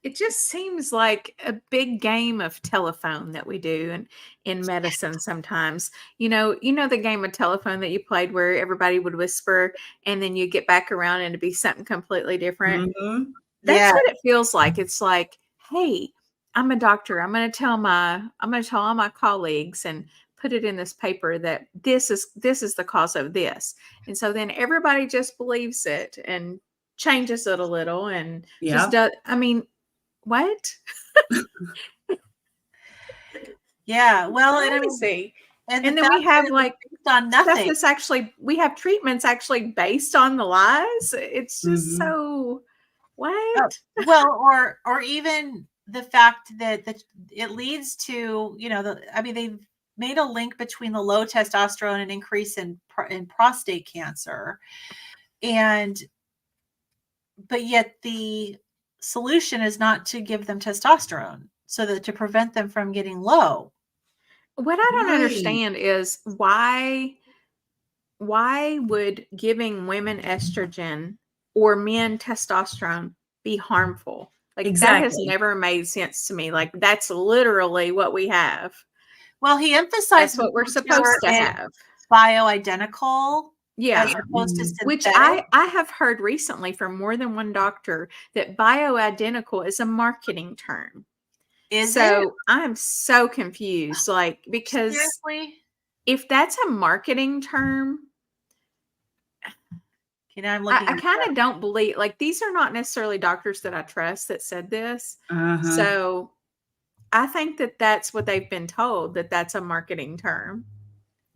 Speaker 1: It just seems like a big game of telephone that we do in medicine sometimes. You know the game of telephone that you played where everybody would whisper and then you get back around and it'd be something completely different.
Speaker 3: Mm-hmm.
Speaker 1: That's what it feels like. It's like, hey, I'm a doctor. I'm going to tell all my colleagues and put it in this paper that this is the cause of this. And so then everybody just believes it and changes it a little and just does. I mean, what?
Speaker 2: Yeah, well,
Speaker 1: and then we have like
Speaker 2: on nothing.
Speaker 1: We have treatments actually based on the lies. It's just so what?
Speaker 2: Well, or even the fact that it leads to, they've made a link between the low testosterone and increase in prostate cancer, but yet the solution is not to give them testosterone so that to prevent them from getting low.
Speaker 1: What I don't understand is why would giving women estrogen or men testosterone be harmful? Like that has never made sense to me. Like that's literally what we have.
Speaker 2: Well, he emphasized
Speaker 1: that's what we're supposed to have.
Speaker 2: Bioidentical.
Speaker 1: Yeah.
Speaker 2: As opposed to synthetic.
Speaker 1: Which I have heard recently from more than one doctor that bioidentical is a marketing term.
Speaker 2: Is it?
Speaker 1: I'm so confused. Like, because
Speaker 2: seriously?
Speaker 1: If that's a marketing term,
Speaker 2: I'm looking.
Speaker 1: I kind of don't believe, like, these are not necessarily doctors that I trust that said this. So I think that that's what they've been told, that that's a marketing term.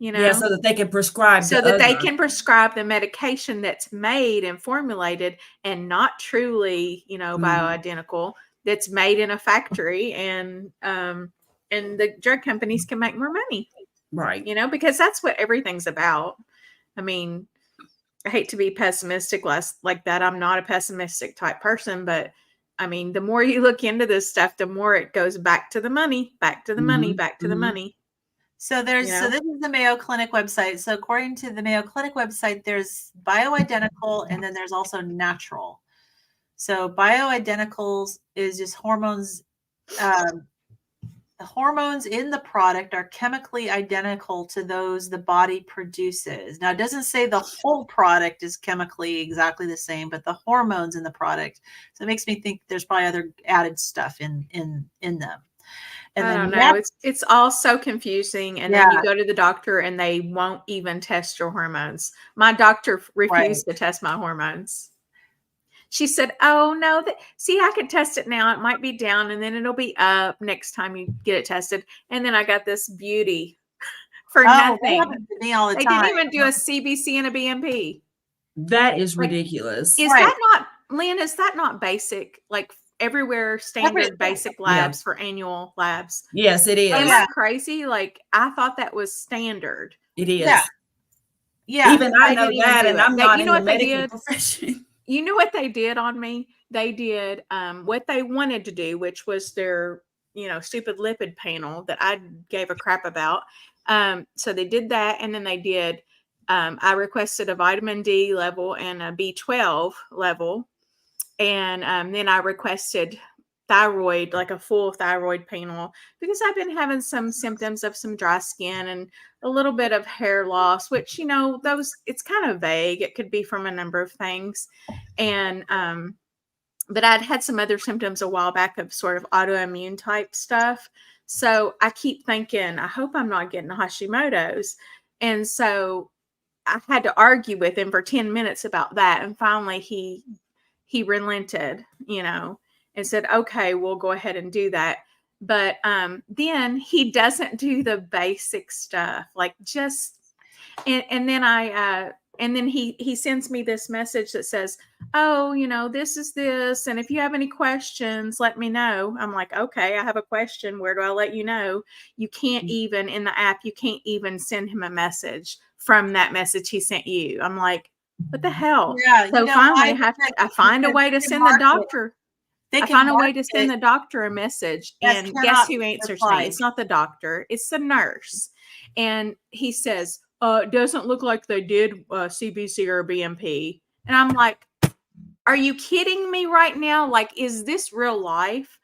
Speaker 3: Yeah, so that they can prescribe
Speaker 1: they can prescribe the medication that's made and formulated and not truly, bioidentical, that's made in a factory, and the drug companies can make more money.
Speaker 3: Right.
Speaker 1: Because that's what everything's about. I mean, I hate to be pessimistic like that. I'm not a pessimistic type person, but I mean, the more you look into this stuff, the more it goes back to the money, back to the money, back to the money.
Speaker 2: So this is the Mayo Clinic website. So according to the Mayo Clinic website, there's bioidentical and then there's also natural. So bioidenticals is just hormones. The hormones in the product are chemically identical to those the body produces. Now, it doesn't say the whole product is chemically exactly the same, but the hormones in the product. So it makes me think there's probably other added stuff in them. And
Speaker 1: I don't know. It's all so confusing. And then you go to the doctor and they won't even test your hormones. My doctor refused to test my hormones. She said, oh, no, I can test it now. It might be down and then it'll be up next time you get it tested. And then I got this beauty for nothing. That happens to me all the time. Didn't even do a CBC and a BMP.
Speaker 3: That is ridiculous.
Speaker 1: Is that not, Lynn, is that not basic? Like everywhere standard basic labs for annual labs?
Speaker 3: Yes, it is.
Speaker 1: Isn't that crazy? Like I thought that was standard.
Speaker 3: It is.
Speaker 2: Yeah.
Speaker 3: Even I know that, and I'm not in the medical profession.
Speaker 1: You know what they did on me? They did what they wanted to do, which was their, stupid lipid panel that I gave a crap about. So they did that, and then they did. I requested a vitamin D level and a B12 level, and then I requested thyroid, like a full thyroid panel, because I've been having some symptoms of some dry skin and a little bit of hair loss, which those, it's kind of vague. It could be from a number of things, and but I'd had some other symptoms a while back of sort of autoimmune type stuff. So I keep thinking, I hope I'm not getting Hashimoto's. And so I had to argue with him for 10 minutes about that. And finally he relented, and said, okay, we'll go ahead and do that. But then he doesn't do the basic stuff, like just, and then he sends me this message that says, oh, this is this, and if you have any questions, let me know. I'm like, okay, I have a question. Where do I let you know? You can't even, in the app, you can't even send him a message from that message he sent you. I'm like, what the hell?
Speaker 2: Yeah.
Speaker 1: So finally I find a way to send the doctor. I find a way to send the doctor a message, and guess who answers me? It's not the doctor, it's the nurse. And he says, it doesn't look like they did CBC or BMP. And I'm like, are you kidding me right now? Like, is this real life?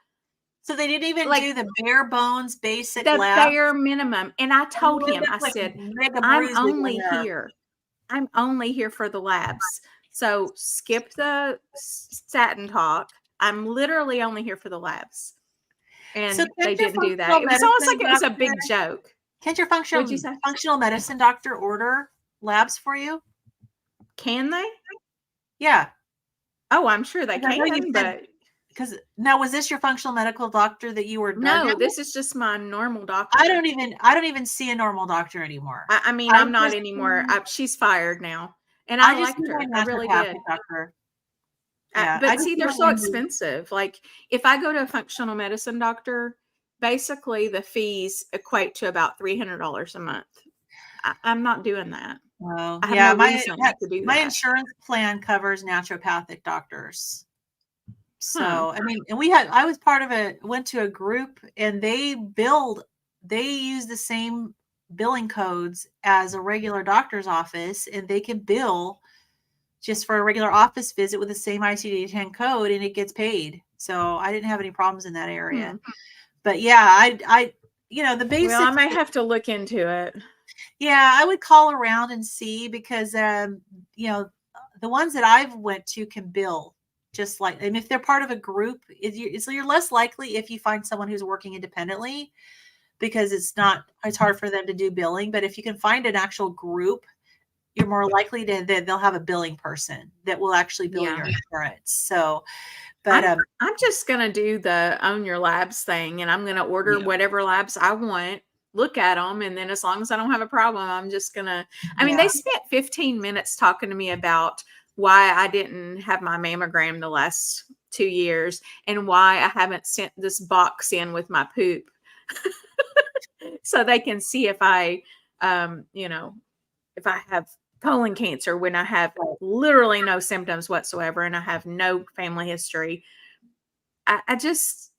Speaker 2: So they didn't even do the bare bones basic
Speaker 1: the
Speaker 2: lab?
Speaker 1: bare minimum. And I told him, I said, I'm only here for the labs. So skip the statin talk. I'm literally only here for the labs. And
Speaker 2: so
Speaker 1: they didn't do that. It was almost like it was a big joke.
Speaker 2: Can't your functional medicine doctor order labs for you?
Speaker 1: Can they?
Speaker 2: Yeah.
Speaker 1: Oh, I'm sure they can, but
Speaker 2: because now, was this your functional medical doctor that you were?
Speaker 1: No, this is just my normal doctor.
Speaker 2: I don't even see a normal doctor anymore.
Speaker 1: I mean, I'm not anymore. She's fired now, and I liked her. I really did.
Speaker 2: Doctor.
Speaker 1: Yeah, but see, they're so expensive. Like, if I go to a functional medicine doctor, basically the fees equate to about $300 a month. I'm not doing that.
Speaker 2: Well,
Speaker 1: I have no reason to do that.
Speaker 2: My insurance plan covers naturopathic doctors. So, I mean, and I was part of went to a group, and they use the same billing codes as a regular doctor's office, and they can bill just for a regular office visit with the same ICD-10 code, and it gets paid. So I didn't have any problems in that area. But yeah, the basic.
Speaker 1: Well, I may have to look into it.
Speaker 2: Yeah, I would call around and see, because the ones that I've went to can bill just like, and if they're part of a group, so you're less likely if you find someone who's working independently, because it's hard for them to do billing. But if you can find an actual group, you're more likely that they'll have a billing person that will actually bill your insurance. So, but
Speaker 1: I'm just going to do the own your labs thing, and I'm going to order whatever labs I want, look at them, and then as long as I don't have a problem, I'm just going to, I mean, they spent 15 minutes talking to me about why I didn't have my mammogram the last 2 years, and why I haven't sent this box in with my poop so they can see if I, if I have colon cancer, when I have literally no symptoms whatsoever and I have no family history. I just,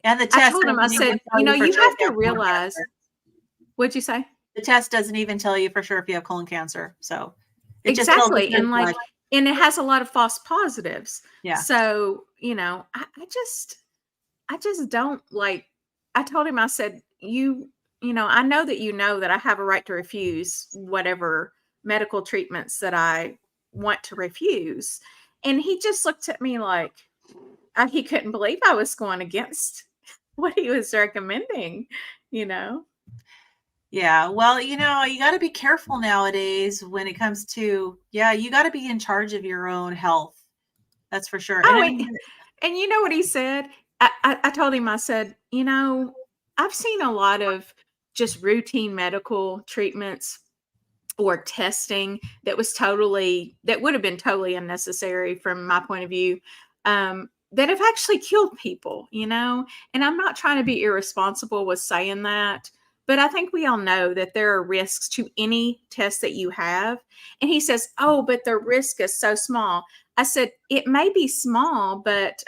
Speaker 2: and the test,
Speaker 1: I told him, I said, you have to realize, what'd you say?
Speaker 2: The test doesn't even tell you for sure if you have colon cancer. So
Speaker 1: exactly. And and it has a lot of false positives.
Speaker 2: Yeah.
Speaker 1: So, I just don't like, I told him, I said, I know that I have a right to refuse whatever medical treatments that I want to refuse. And he just looked at me like he couldn't believe I was going against what he was recommending,
Speaker 2: Yeah. Well, you got to be careful nowadays when it comes to, you got to be in charge of your own health. That's for sure.
Speaker 1: Oh, and you know what he said? I told him, I said, I've seen a lot of just routine medical treatments or testing that would have been totally unnecessary from my point of view, that have actually killed people, and I'm not trying to be irresponsible with saying that, but I think we all know that there are risks to any test that you have. And he says, oh, but the risk is so small. I said, it may be small, but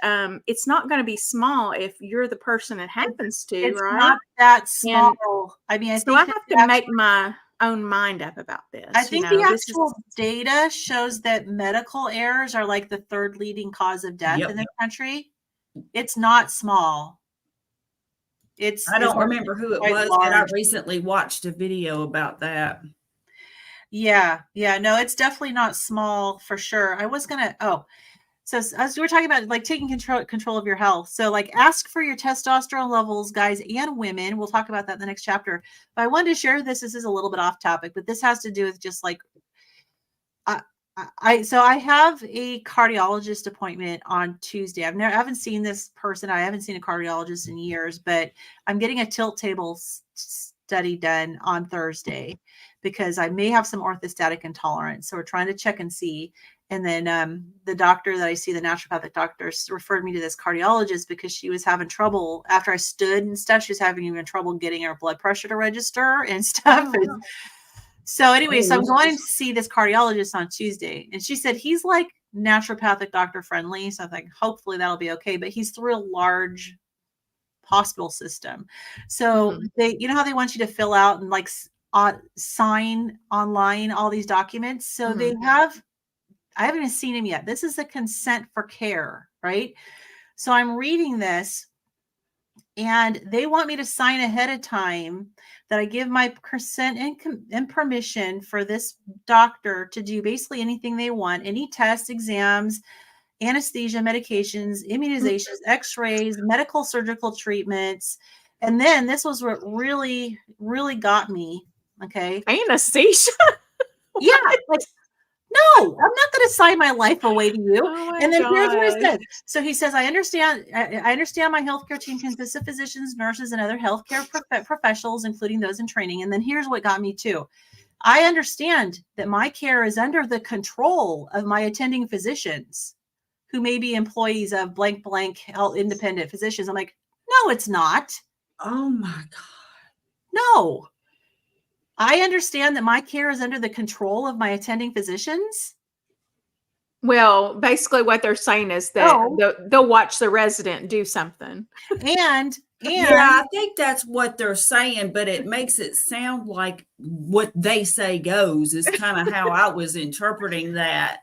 Speaker 1: it's not going to be small if you're the person it happens to,
Speaker 2: It's
Speaker 1: right?
Speaker 2: not that small. I mean, I
Speaker 1: So
Speaker 2: think
Speaker 1: I
Speaker 2: that
Speaker 1: have
Speaker 2: the
Speaker 1: to
Speaker 2: actual,
Speaker 1: make my own mind up about this.
Speaker 2: I think the
Speaker 1: This is
Speaker 2: actual data shows that medical errors are like the third leading cause of death
Speaker 3: Yep.
Speaker 2: in this country. It's not small.
Speaker 3: I don't remember who it
Speaker 2: quite
Speaker 3: was, but I
Speaker 2: large.
Speaker 3: recently watched a video about that.
Speaker 2: Yeah. No, it's definitely not small for sure. I was gonna. So as we were talking about, like taking control of your health. So like ask for your testosterone levels, guys and women. We'll talk about that in the next chapter. But I wanted to share this. This is a little bit off topic, but this has to do with just like I have a cardiologist appointment on Tuesday. I haven't seen this person. I haven't seen a cardiologist in years, but I'm getting a tilt table study done on Thursday because I may have some orthostatic intolerance. So we're trying to check and see. And then the doctor that I see, the naturopathic doctor, referred me to this cardiologist because she was having trouble after I stood and stuff. She was having even trouble getting her blood pressure to register and stuff.
Speaker 1: Oh, wow.
Speaker 2: So anyway, so I'm going to see this cardiologist on Tuesday, and she said he's like naturopathic doctor friendly. So I think hopefully that'll be okay. But he's through a large hospital system, so they, how they want you to fill out and like sign online all these documents. So they have. I haven't even seen him yet. This is the consent for care, right? So I'm reading this. And they want me to sign ahead of time that I give my consent and permission for this doctor to do basically anything they want, any tests, exams, anesthesia, medications, immunizations, x-rays, medical surgical treatments. And then this was what really, really got me. Okay.
Speaker 1: Anesthesia?
Speaker 2: Yeah. Like, no, I'm not going to sign my life away to you.
Speaker 1: Oh
Speaker 2: And then here's what
Speaker 1: gosh.
Speaker 2: he says. So he says, I understand my healthcare team consists of physicians, nurses, and other healthcare professionals, including those in training. And then here's what got me too. I understand that my care is under the control of my attending physicians who may be employees of blank health independent physicians. I'm like, no, it's not.
Speaker 3: Oh my God.
Speaker 2: No. I understand that my care is under the control of my attending physicians.
Speaker 1: Well, basically what they're saying is that they'll watch the resident do something.
Speaker 2: And
Speaker 3: yeah, I think that's what they're saying, but it makes it sound like what they say goes is kind of how I was interpreting that.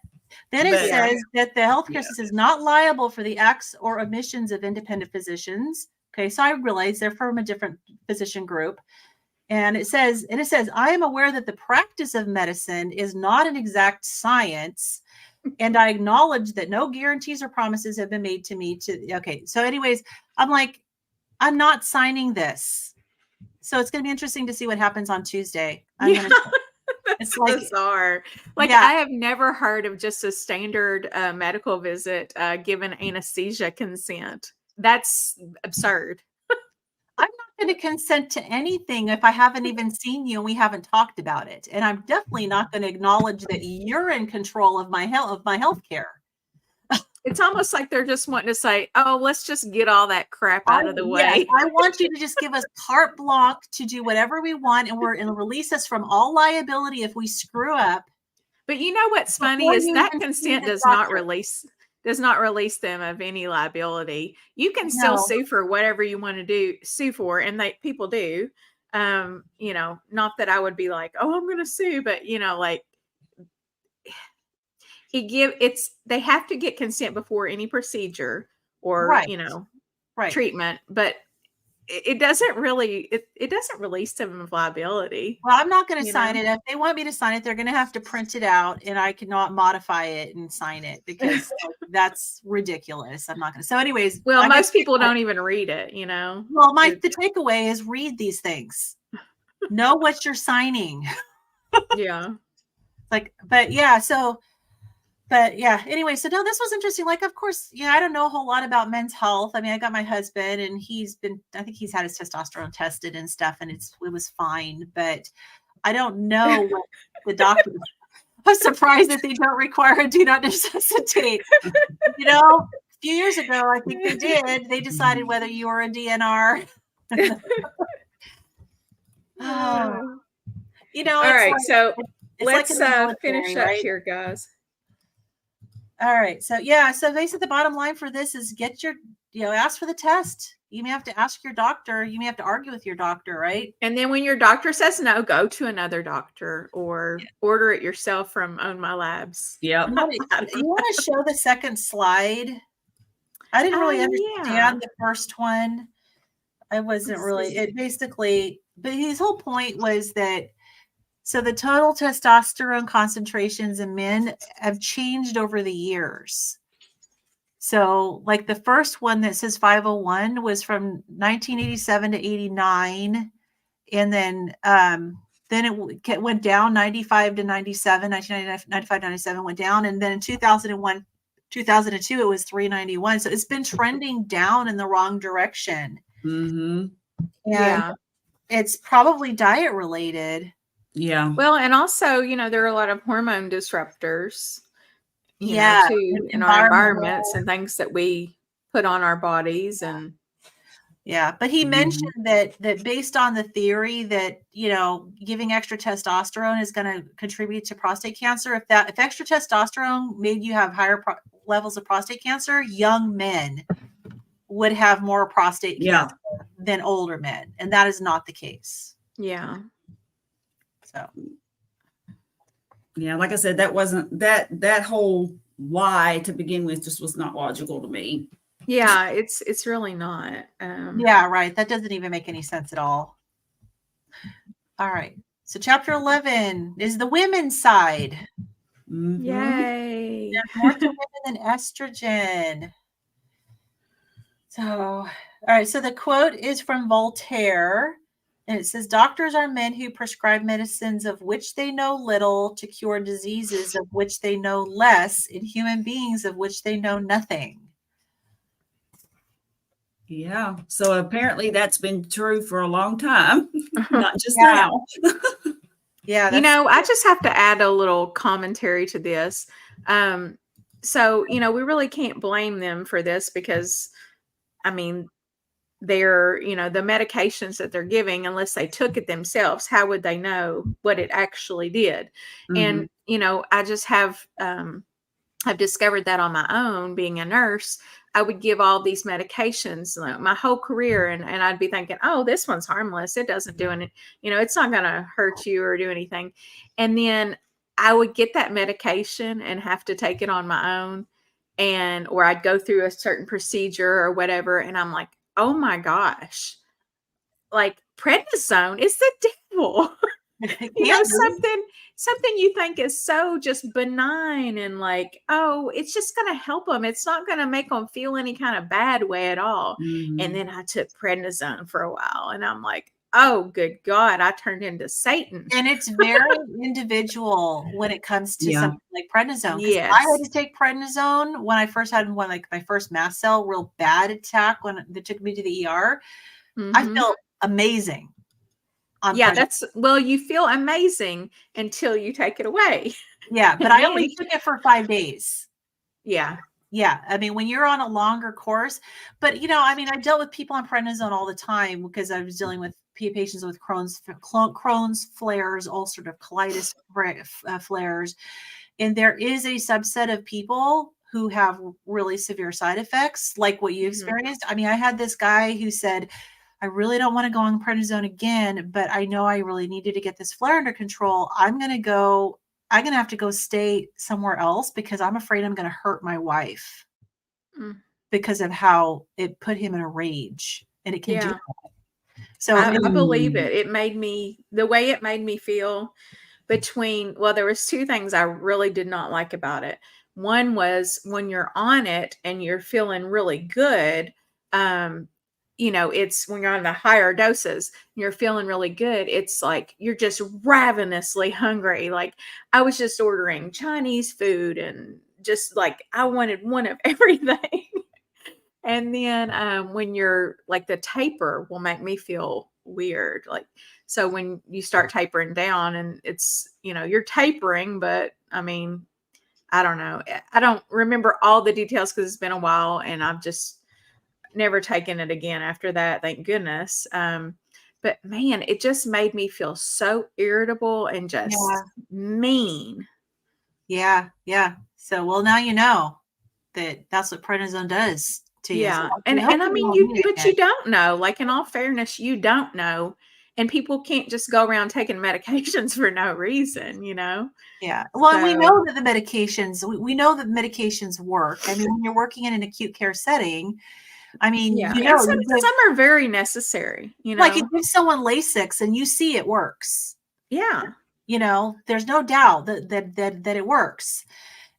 Speaker 2: Then it says that the healthcare system is not liable for the acts or omissions of independent physicians. Okay, so I realize they're from a different physician group. And it says, I am aware that the practice of medicine is not an exact science. And I acknowledge that no guarantees or promises have been made to me okay. So anyways, I'm like, I'm not signing this. So it's going to be interesting to see what happens on Tuesday.
Speaker 1: It's like bizarre. Like I have never heard of just a standard medical visit given anesthesia consent. That's absurd.
Speaker 2: I'm not going to consent to anything if I haven't even seen you and we haven't talked about it. And I'm definitely not going to acknowledge that you're in control of my health care.
Speaker 1: It's almost like they're just wanting to say, oh, let's just get all that crap out of the way.
Speaker 2: Yes, I want you to just give us carte blanche to do whatever we want, and release us from all liability if we screw up.
Speaker 1: But you know what's funny is that consent does not release them of any liability. You can still sue for whatever you want to sue for, and people do. Not that I would be like, oh, I'm going to sue, but like they have to get consent before any procedure or treatment, but it doesn't really it doesn't release them of liability.
Speaker 2: Well, I'm not going to sign it. If they want me to sign it, they're going to have to print it out, and I cannot modify it and sign it because that's ridiculous. I'm not going to. So anyways,
Speaker 1: most people don't even read it,
Speaker 2: Well, the takeaway is read these things. Know what you're signing.
Speaker 1: Yeah.
Speaker 2: Anyway, so no, this was interesting. Like, of course, I don't know a whole lot about men's health. I mean, I got my husband and I think he's had his testosterone tested and stuff, and it was fine, but I don't know what the doctor, I'm surprised that they don't require a do not necessitate. A few years ago, I think they decided whether you were a DNR.
Speaker 1: All right. So let's finish up here, guys.
Speaker 2: All right. So yeah, so basically the bottom line for this is get your, ask for the test. You may have to ask your doctor. You may have to argue with your doctor, right?
Speaker 1: And then when your doctor says no, go to another doctor or order it yourself from Own My Labs.
Speaker 3: Yep.
Speaker 2: You want to show the second slide? I didn't really understand the first one. I wasn't really, it basically, but his whole point was that, so the total testosterone concentrations in men have changed over the years. So like the first one that says 501 was from 1987 to 89. And then it went down 95 to 97, 1995, 97 went down. And then in 2001, 2002, it was 391. So it's been trending down in the wrong direction.
Speaker 3: Mm-hmm.
Speaker 2: And it's probably diet related.
Speaker 3: Yeah.
Speaker 1: Well, and also, there are a lot of hormone disruptors, too, in our environments and things that we put on our bodies. And
Speaker 2: but he mentioned that based on the theory that, giving extra testosterone is going to contribute to prostate cancer. If extra testosterone made you have higher levels of prostate cancer, young men would have more prostate cancer than older men. And that is not the case.
Speaker 1: Yeah.
Speaker 2: So.
Speaker 3: Yeah. Like I said, that wasn't that whole why to begin with just was not logical to me.
Speaker 1: Yeah, it's really not.
Speaker 2: Yeah, right. That doesn't even make any sense at all. All right. So chapter 11 is the women's side.
Speaker 3: Mm-hmm.
Speaker 1: Yay.
Speaker 2: There's more to women than estrogen. So, all right. So the quote is from Voltaire. And it says, doctors are men who prescribe medicines of which they know little to cure diseases of which they know less in human beings of which they know nothing.
Speaker 3: Yeah. So apparently that's been true for a long time, not just now.
Speaker 2: Yeah.
Speaker 1: I just have to add a little commentary to this. So, we really can't blame them for this because, they're, the medications that they're giving, unless they took it themselves, how would they know what it actually did?
Speaker 3: Mm-hmm.
Speaker 1: And, I just have, I've discovered that on my own, being a nurse, I would give all these medications my whole career. And I'd be thinking, oh, this one's harmless. It doesn't do anything. It's not going to hurt you or do anything. And then I would get that medication and have to take it on my own, or I'd go through a certain procedure or whatever. And I'm like, oh my gosh, like prednisone is the devil. Something you think is so just benign and like, oh, it's just going to help them. It's not going to make them feel any kind of bad way at all.
Speaker 3: Mm-hmm.
Speaker 1: And then I took prednisone for a while and I'm like, oh, good God, I turned into Satan.
Speaker 2: And it's very individual when it comes to something like prednisone.
Speaker 1: Yes.
Speaker 2: I had to take prednisone when I first had my first mast cell real bad attack when they took me to the ER.
Speaker 1: Mm-hmm.
Speaker 2: I felt amazing.
Speaker 1: You feel amazing until you take it away.
Speaker 2: Yeah, but I only took it for 5 days.
Speaker 1: Yeah.
Speaker 2: Yeah. I mean, when you're on a longer course, but I dealt with people on prednisone all the time because I was dealing with patients with Crohn's flares, ulcerative colitis flares. And there is a subset of people who have really severe side effects, like what you experienced. I mean, I had this guy who said, I really don't want to go on prednisone again, but I know I really needed to get this flare under control. I'm going to have to go stay somewhere else because I'm afraid I'm going to hurt my wife because of how it put him in a rage, and it can do that. So
Speaker 1: I believe it. The way it made me feel there was two things I really did not like about it. One was when you're on it and you're feeling really good, it's when you're on the higher doses, you're feeling really good. It's like you're just ravenously hungry. Like I was just ordering Chinese food and just like I wanted one of everything. And then when you're like the taper will make me feel weird. Like, so when you start tapering down and it's, you're tapering, but I mean, I don't know. I don't remember all the details because it's been a while and I've just never taken it again after that. Thank goodness. But man, it just made me feel so irritable and just mean.
Speaker 2: Yeah. Yeah. So, well, now you know that's what prednisone does to you. So
Speaker 1: Yeah.
Speaker 2: we hope
Speaker 1: And I
Speaker 2: you
Speaker 1: mean,
Speaker 2: won't need it
Speaker 1: but
Speaker 2: again.
Speaker 1: you don't know. Like, in all fairness, you don't know. And people can't just go around taking medications for no reason, you know?
Speaker 2: Yeah. Well, and we
Speaker 1: So,
Speaker 2: know that the medications, we know that medications work. I mean, when you're working in an acute care setting, I mean,
Speaker 1: yeah.
Speaker 2: you
Speaker 1: And
Speaker 2: know, you give,
Speaker 1: some are very necessary, you
Speaker 2: like, you
Speaker 1: know?
Speaker 2: give someone Lasix and you see it works.
Speaker 1: Yeah.
Speaker 2: You know, there's no doubt that it works.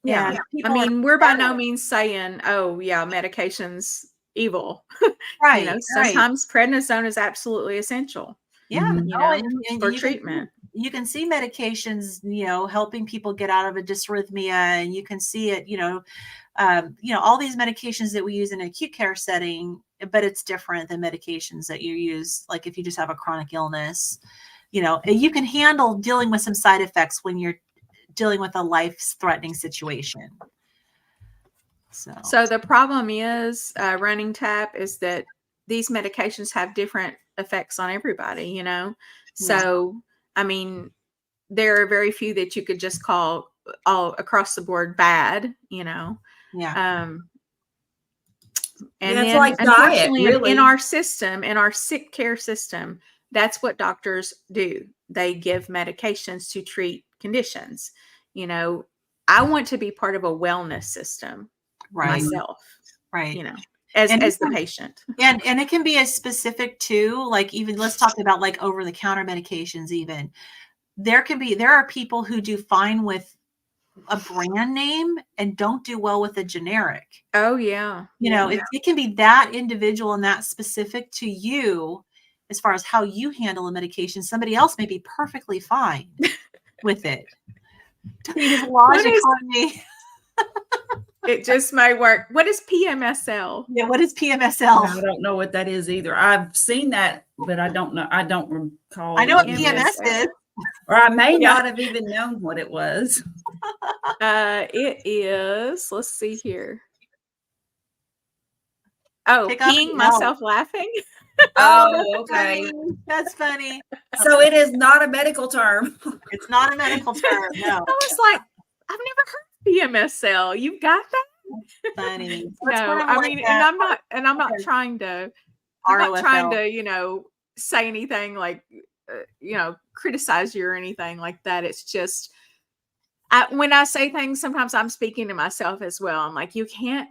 Speaker 1: Yeah.
Speaker 2: And
Speaker 1: I
Speaker 2: people are
Speaker 1: mean, we're by no
Speaker 2: concerned.
Speaker 1: means saying, oh, yeah, medication's evil. You know,
Speaker 2: Right, right.
Speaker 1: sometimes prednisone is absolutely essential,
Speaker 2: Yeah.
Speaker 3: Mhm.
Speaker 1: you
Speaker 2: Oh,
Speaker 1: know,
Speaker 2: and
Speaker 1: for
Speaker 2: you can
Speaker 1: treatment.
Speaker 2: you can see medications, you know, helping people get out of a dysrhythmia, and you can see it, all these medications that we use in an acute care setting, but it's different than medications that you use, like if you just have a chronic illness. You know, and you can handle dealing with some side effects when you're dealing with a life-threatening situation.
Speaker 1: So the problem is, running tap, is that these medications have different effects on everybody, you know?
Speaker 2: Yeah,
Speaker 1: So, I mean, there are very few that you could just call all across the board bad, you know?
Speaker 2: yeah,
Speaker 1: Um, and
Speaker 3: Yeah, it's
Speaker 1: then
Speaker 3: like diet,
Speaker 1: unfortunately in
Speaker 3: really.
Speaker 1: our system, in our sick care system, that's what doctors do. They give medications to treat conditions. You know, I want to be part of a wellness system
Speaker 2: right,
Speaker 3: Mhm.
Speaker 1: myself,
Speaker 2: right.
Speaker 1: you know,
Speaker 2: And
Speaker 1: as the patient.
Speaker 2: and it can be as specific too, like, even let's talk about like over the counter medications even. There are people who do fine with a brand name and don't do well with a generic.
Speaker 1: Oh yeah.
Speaker 2: You know,
Speaker 1: Yeah.
Speaker 2: it can be that individual and that specific to you as far as how you handle a medication. Somebody else may be perfectly fine with it. Don't use
Speaker 1: What
Speaker 2: logic
Speaker 1: is
Speaker 2: on me.
Speaker 1: it? Just may work. What is PMSL?
Speaker 2: Yeah, what is
Speaker 3: Yeah,
Speaker 2: PMSL?
Speaker 3: I don't know what that is either. I've seen that, but I don't know. I don't
Speaker 2: I
Speaker 3: recall
Speaker 2: know what
Speaker 3: what it
Speaker 2: PMS
Speaker 3: is.
Speaker 1: PMSL.
Speaker 2: is.
Speaker 3: Or I may
Speaker 1: Yeah.
Speaker 3: not have even known what it was.
Speaker 1: It is, let's see here. Oh,
Speaker 2: Pick up
Speaker 1: peeing
Speaker 2: the L.
Speaker 1: myself laughing.
Speaker 2: Oh,
Speaker 3: Oh,
Speaker 2: that's
Speaker 3: okay.
Speaker 2: funny. That's funny.
Speaker 3: So it is not a medical term.
Speaker 2: It's not a medical term. No,
Speaker 1: I was like, I've never heard of PMSL. You've got that?
Speaker 2: funny. So it's kind
Speaker 1: No,
Speaker 2: of
Speaker 1: I
Speaker 2: like
Speaker 1: mean,
Speaker 2: that.
Speaker 1: and I'm not
Speaker 2: Okay.
Speaker 1: trying to, I'm not trying
Speaker 2: ROFL.
Speaker 1: to, say anything like, criticize you or anything like that. It's just, when I say things, sometimes I'm speaking to myself as well. I'm like, we can't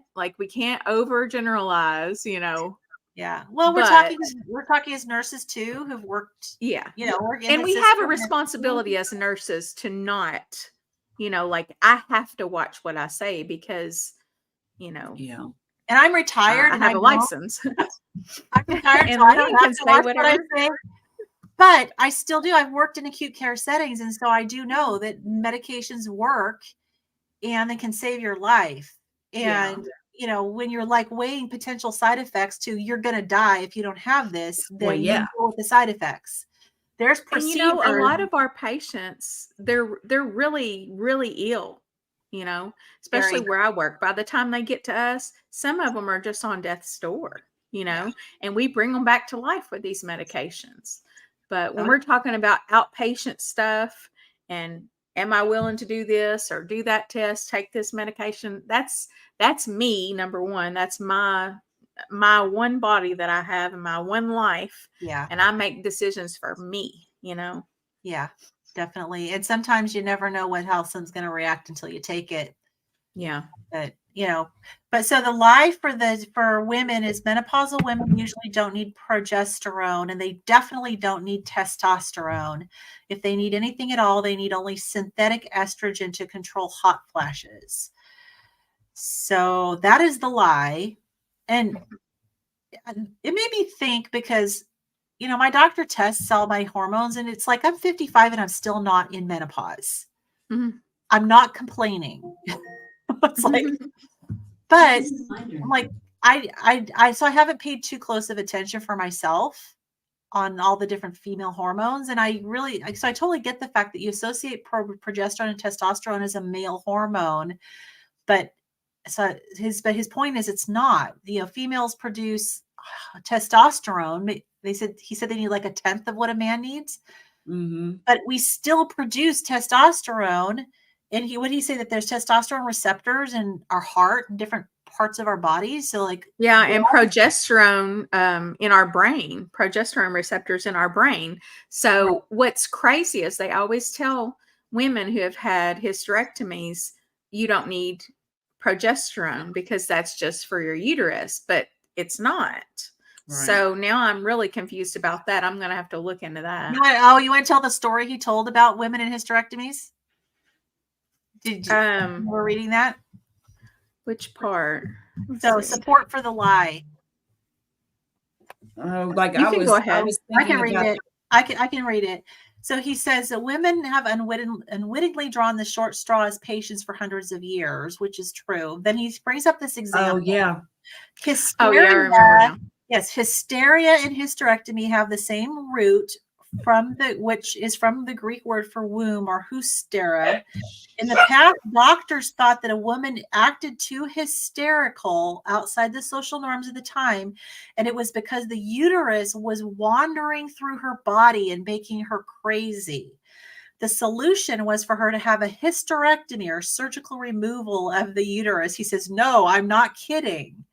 Speaker 1: overgeneralize,
Speaker 2: Yeah. Well,
Speaker 1: but
Speaker 2: we're talking as nurses too who've worked,
Speaker 1: yeah.
Speaker 2: work in
Speaker 1: And
Speaker 2: the
Speaker 1: we have a
Speaker 2: system.
Speaker 1: responsibility as nurses to not, like, I have to watch what I say because, you know,
Speaker 3: Yeah.
Speaker 2: And I'm retired
Speaker 1: I
Speaker 2: and I
Speaker 1: have a
Speaker 2: don't,
Speaker 1: license.
Speaker 2: I'm retired,
Speaker 1: And
Speaker 2: so I don't
Speaker 1: Lynn
Speaker 2: have
Speaker 1: can
Speaker 2: to
Speaker 1: say
Speaker 2: watch what I
Speaker 1: whatever.
Speaker 2: say. But I still do. I've worked in acute care settings, and so I do know that medications work and they can save your life.
Speaker 1: Yeah.
Speaker 2: And when you're like weighing potential side effects to you're going to die if you don't have this,
Speaker 3: Well,
Speaker 2: then you
Speaker 3: yeah.
Speaker 2: deal with the side effects. There's
Speaker 1: And a
Speaker 2: procedures.
Speaker 1: lot of our patients, they're really, really ill, especially
Speaker 2: Very,
Speaker 1: where I work. By the time they get to us, some of them are just on death's door,
Speaker 2: yeah.
Speaker 1: and we bring them back to life with these medications. But when
Speaker 2: Oh,
Speaker 1: we're talking about outpatient stuff and am I willing to do this or do that test, take this medication, that's me, number one. That's my one body that I have in my one life,
Speaker 2: yeah.
Speaker 1: and I make decisions for me,
Speaker 2: Yeah, definitely. And sometimes you never know how someone's going to react until you take it.
Speaker 1: Yeah.
Speaker 2: But so the lie for women is menopausal women usually don't need progesterone, and they definitely don't need testosterone. If they need anything at all, they need only synthetic estrogen to control hot flashes. So that is the lie. And it made me think because my doctor tests all my hormones, and it's like I'm 55 and I'm still not in menopause.
Speaker 1: Mhm.
Speaker 2: I'm not complaining. It's like, but I'm like, so I haven't paid too close of attention for myself on all the different female hormones. And I totally get the fact that you associate progesterone and testosterone as a male hormone, but his point is it's not. Females produce testosterone. He said they need like 1/10 of what a man needs,
Speaker 3: Mm-hmm.
Speaker 2: but we still produce testosterone And what did he say, that there's testosterone receptors in our heart and different parts of our bodies? So like,
Speaker 1: Yeah, and progesterone in our brain, progesterone receptors in our brain. So what's crazy is they always tell women who have had hysterectomies, you don't need progesterone because that's just for your uterus, but it's not. So now I'm really confused about that. I'm going to have to look into that.
Speaker 2: You want to tell the story he told about women and hysterectomies? Did you were reading that?
Speaker 1: Which part?
Speaker 2: So support for the lie.
Speaker 3: Like
Speaker 1: you can go ahead.
Speaker 2: I can read it. I can read it. So he says that women have unwittingly drawn the short straw as patients for hundreds of years, which is true. Then he brings up this example.
Speaker 3: Oh yeah.
Speaker 2: Hysteria,
Speaker 1: I remember now.
Speaker 2: Yes, hysteria and hysterectomy have the same root which is from the Greek word for womb, or hystera. In the past, doctors thought that a woman acted too hysterical outside the social norms of the time, and it was because the uterus was wandering through her body and making her crazy. The solution was for her to have a hysterectomy, or surgical removal of the uterus. He says, no, I'm not kidding.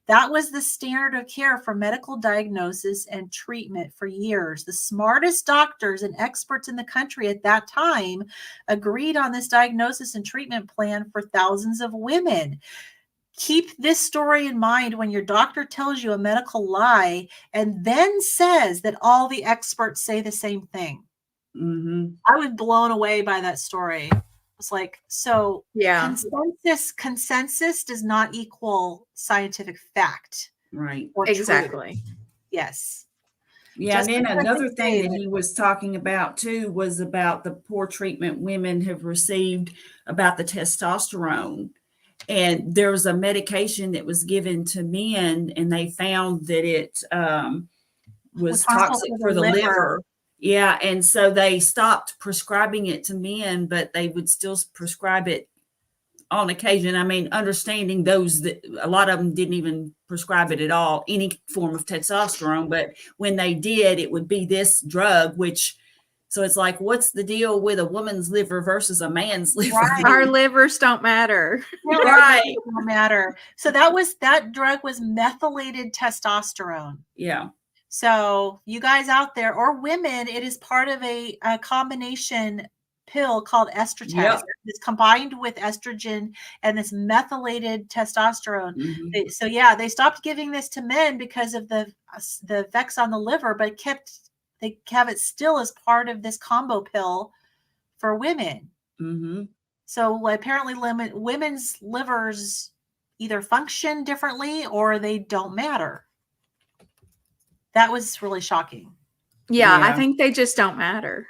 Speaker 2: That was the standard of care for medical diagnosis and treatment for years. The smartest doctors and experts in the country at that time agreed on this diagnosis and treatment plan for thousands of women. Keep this story in mind when your doctor tells you a medical lie and then says that all the experts say the same thing.
Speaker 3: Mm-hmm.
Speaker 2: I was blown away by that story. It's like, so
Speaker 1: yeah,
Speaker 2: consensus does not equal scientific fact.
Speaker 3: Right.
Speaker 1: Exactly.
Speaker 2: Truth. Yes.
Speaker 3: Yeah. And then another thing that he was talking about too was about the poor treatment women have received about the testosterone. And there was a medication that was given to men, and they found that it was toxic for the liver. Yeah. And so they stopped prescribing it to men, but they would still prescribe it on occasion. I mean, understanding those that a lot of them didn't even prescribe it at all, any form of testosterone. But when they did, it would be this drug, so it's like, what's the deal with a woman's liver versus a man's liver?
Speaker 2: Right.
Speaker 1: Our livers don't matter.
Speaker 2: Right. Don't matter. So that drug was methylated testosterone.
Speaker 3: Yeah.
Speaker 2: So you guys out there, or women, it is part of a combination pill called estrogen.
Speaker 3: Yep.
Speaker 2: It's combined with estrogen and this methylated testosterone.
Speaker 3: Mm-hmm.
Speaker 2: So yeah, they stopped giving this to men because of the effects on the liver, but they have it still as part of this combo pill for women.
Speaker 3: Mm-hmm.
Speaker 2: So apparently women's livers either function differently or they don't matter. That was really shocking.
Speaker 1: Yeah, I think they just don't matter.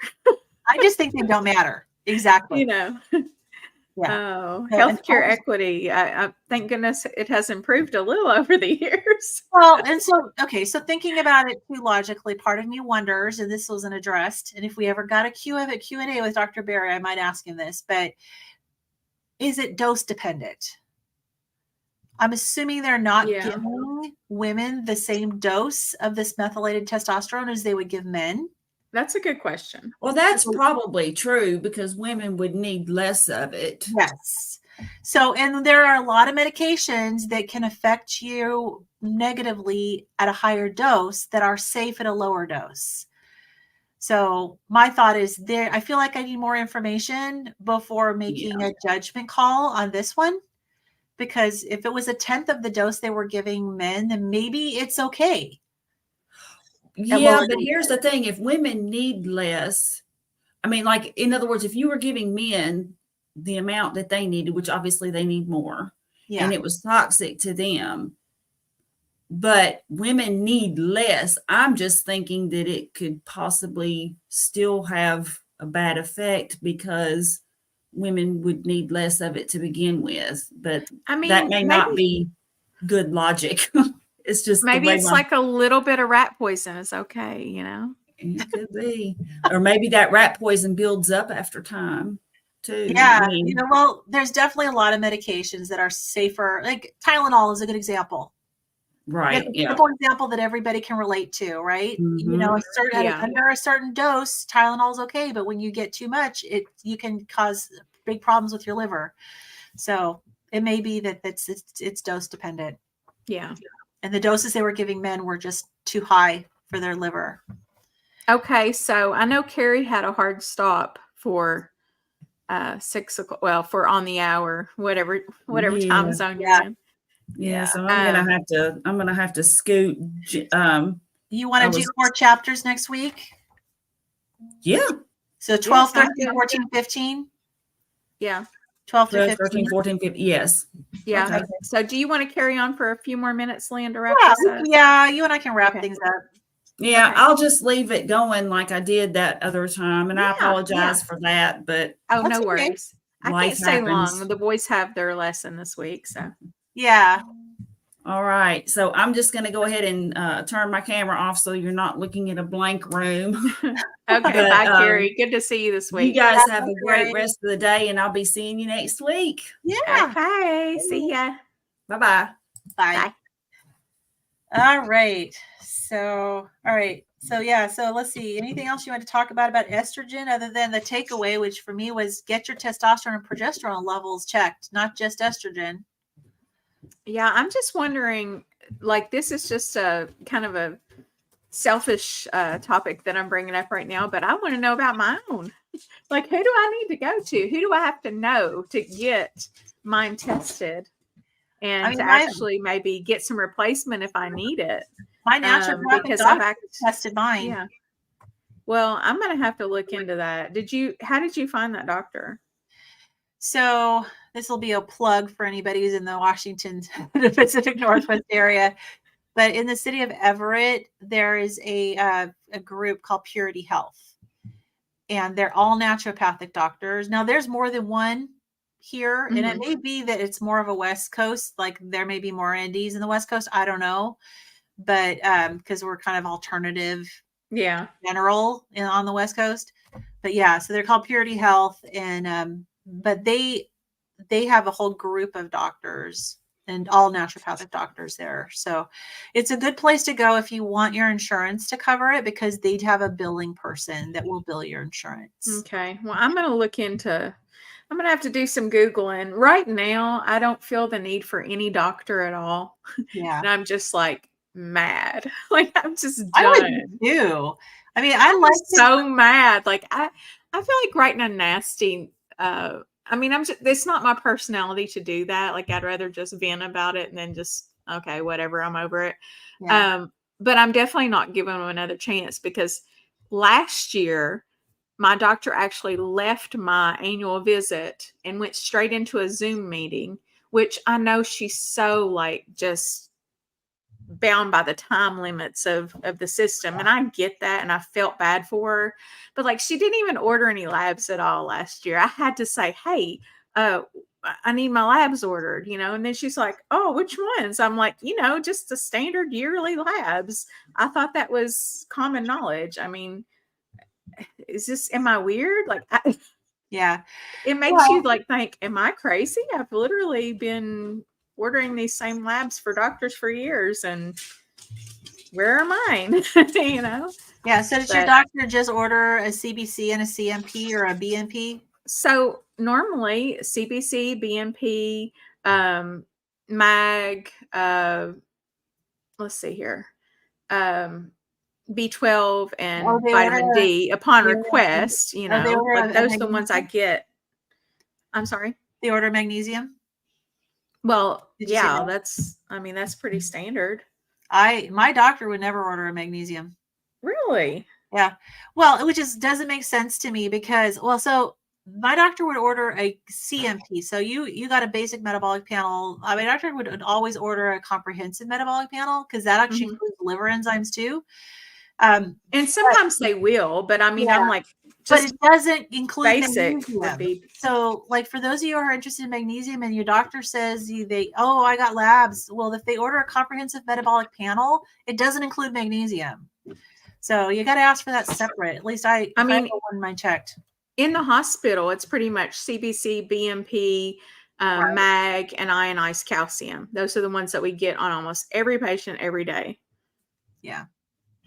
Speaker 2: I just think they don't matter. Exactly.
Speaker 1: Yeah. Oh, healthcare equity. Thank goodness it has improved a little over the years.
Speaker 2: Well, and so thinking about it too logically, part of me wonders, and this wasn't addressed, and if we ever got a Q&A with Dr. Barry, I might ask him this, but is it dose dependent? I'm assuming they're not giving women the same dose of this methylated testosterone as they would give men.
Speaker 1: That's a good question.
Speaker 3: Well, that's probably true because women would need less of it.
Speaker 2: Yes. So, and there are a lot of medications that can affect you negatively at a higher dose that are safe at a lower dose. So my thought is I feel like I need more information before making a judgment call on this one. Because if it was 1/10 of the dose they were giving men, then maybe it's okay.
Speaker 3: Yeah, but here's the thing. If women need less, I mean, like, in other words, if you were giving men the amount that they needed, which obviously they need more, and it was toxic to them, but women need less, I'm just thinking that it could possibly still have a bad effect because women would need less of it to begin with, but I mean, that may not be good logic. It's just
Speaker 1: maybe it's like a little bit of rat poison is okay, you know?
Speaker 3: It could be. Or maybe that rat poison builds up after time too.
Speaker 2: Yeah. I mean, well, there's definitely a lot of medications that are safer. Like Tylenol is a good example.
Speaker 3: Right.
Speaker 2: It's a simple example that everybody can relate to, right? Mm-hmm. You know, under a certain dose, Tylenol is okay, but when you get too much, you can cause big problems with your liver. So it may be that it's dose dependent.
Speaker 1: Yeah.
Speaker 2: And the doses they were giving men were just too high for their liver.
Speaker 1: Okay, so I know Carrie had a hard stop for 6 o'clock. Well, for on the hour, whatever time zone you're in.
Speaker 3: Yeah, so I'm gonna have to scoot.
Speaker 2: You want to do more chapters next week?
Speaker 3: Yeah.
Speaker 2: So 12, 13, 14, 15?
Speaker 1: Yeah.
Speaker 2: 12 to
Speaker 3: 12,
Speaker 2: 15.
Speaker 3: 13, 14, 15. Yes.
Speaker 1: Yeah.
Speaker 3: Okay.
Speaker 1: So do you want to carry on for a few more minutes, Lynn, to wrap this up?
Speaker 2: Yeah, you and I can wrap things up.
Speaker 3: Yeah,
Speaker 1: Okay.
Speaker 3: I'll just leave it going like I did that other time, and I apologize for that, but
Speaker 1: no worries. I can't stay
Speaker 3: happens.
Speaker 1: long. The boys have their lesson this week, so
Speaker 2: yeah.
Speaker 3: All right, so I'm just going to go ahead and turn my camera off so you're not looking at a blank room.
Speaker 1: Okay, bye, Carrie. Good to see you this week.
Speaker 3: You guys have a great rest of the day, and I'll be seeing you next week.
Speaker 2: Yeah.
Speaker 1: Okay, see ya.
Speaker 3: Bye-bye.
Speaker 2: Bye. All right. So let's see. Anything else you want to talk about estrogen other than the takeaway, which for me was get your testosterone and progesterone levels checked, not just estrogen.
Speaker 1: Yeah, I'm just wondering, like, this is just a kind of a selfish topic that I'm bringing up right now, but I want to know about my own. Like, who do I need to go to? Who do I have to know to get mine tested? And to actually maybe get some replacement if I need it.
Speaker 2: My naturopathic doctor tested mine.
Speaker 1: Yeah. Well, I'm going to have to look into that. How did you find that doctor?
Speaker 2: So this will be a plug for anybody who's in the Washington, the Pacific Northwest area. But in the city of Everett, there is a group called Purity Health. And they're all naturopathic doctors. Now, there's more than one here, and it may be that it's more of a West Coast, like there may be more NDs in the West Coast. I don't know. But because we're kind of alternative general on the West Coast. But yeah, so they're called Purity Health, and but they have a whole group of doctors and all naturopathic doctors there. So it's a good place to go if you want your insurance to cover it, because they'd have a billing person that will bill your insurance.
Speaker 1: Okay. Well, I'm going to have to do some Googling. Right now, I don't feel the need for any doctor at all.
Speaker 2: Yeah.
Speaker 1: And I'm just like mad. Like, I'm just done.
Speaker 2: I would too. I mean, I'm like
Speaker 1: so mad. Like, I feel like writing a nasty, I mean, it's not my personality to do that. Like, I'd rather just vent about it and then just, okay, whatever, I'm over it.
Speaker 2: Yeah.
Speaker 1: But I'm definitely not giving them another chance, because last year, my doctor actually left my annual visit and went straight into a Zoom meeting, which I know she's so like just bound by the time limits of the system. And I get that. And I felt bad for her, but like, she didn't even order any labs at all last year. I had to say, hey, I need my labs ordered, and then she's like, oh, which ones? I'm like, just the standard yearly labs. I thought that was common knowledge. I mean, am I weird? Like,
Speaker 2: yeah,
Speaker 1: it makes you like think, am I crazy? I've literally been ordering these same labs for doctors for years, and where are mine?
Speaker 2: Yeah. So does your doctor just order a CBC and a CMP or a BNP?
Speaker 1: So normally CBC, BNP, MAG, let's see here, B12 and vitamin D upon request, but those are the ones I get. I'm sorry?
Speaker 2: They order magnesium?
Speaker 1: Well, yeah, that's pretty standard.
Speaker 2: My doctor would never order a magnesium.
Speaker 1: Really?
Speaker 2: Yeah. Well, which doesn't make sense to me because, so my doctor would order a CMP. So you got a basic metabolic panel. My doctor would always order a comprehensive metabolic panel because that actually includes liver enzymes too.
Speaker 1: And sometimes they will, but I mean, I'm like,
Speaker 2: but it doesn't include
Speaker 1: basic
Speaker 2: magnesium. So like for those of you who are interested in magnesium and your doctor says I got labs. Well, if they order a comprehensive metabolic panel, it doesn't include magnesium. So you got to ask for that separate. At least I mean, one mine checked.
Speaker 1: In the hospital, it's pretty much CBC, BMP, MAG, and ionized calcium. Those are the ones that we get on almost every patient every day.
Speaker 2: Yeah.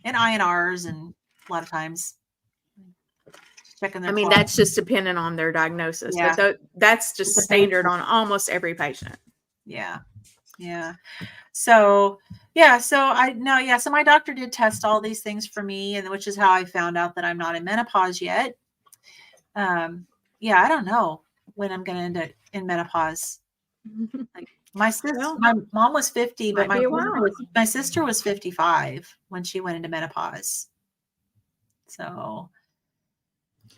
Speaker 2: And INRs and a lot of times. checking their
Speaker 1: I mean,
Speaker 2: clock.
Speaker 1: that's just dependent on their diagnosis,
Speaker 2: Yeah.
Speaker 1: but that's just
Speaker 2: It's a
Speaker 1: standard
Speaker 2: basic.
Speaker 1: on almost every patient.
Speaker 2: Yeah. Yeah. So so my doctor did test all these things for me, and which is how I found out that I'm not in menopause yet. I don't know when I'm going to end up in menopause. Like my
Speaker 1: Well,
Speaker 2: mom was 50, but
Speaker 1: might be a while.
Speaker 2: my sister was 55 when she went into menopause. So,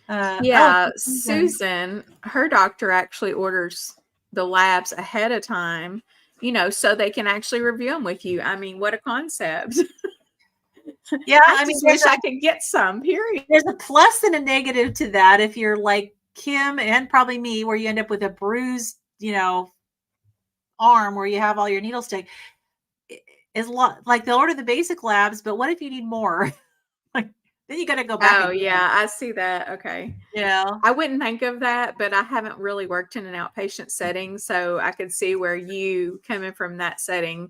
Speaker 1: Yeah, Susan, her doctor actually orders the labs ahead of time, so they can actually review them with you. I mean, what a concept.
Speaker 2: yeah,
Speaker 1: I just wish I could get some, period.
Speaker 2: There's a plus and a negative to that. If you're like Kim and probably me, where you end up with a bruised, arm where you have all your needle stick, is like they'll order the basic labs, but what if you need more? Like then you got to go back.
Speaker 1: Oh, yeah, I see that. Okay.
Speaker 2: Yeah.
Speaker 1: I wouldn't think of that, but I haven't really worked in an outpatient setting, so I could see where you coming from that setting,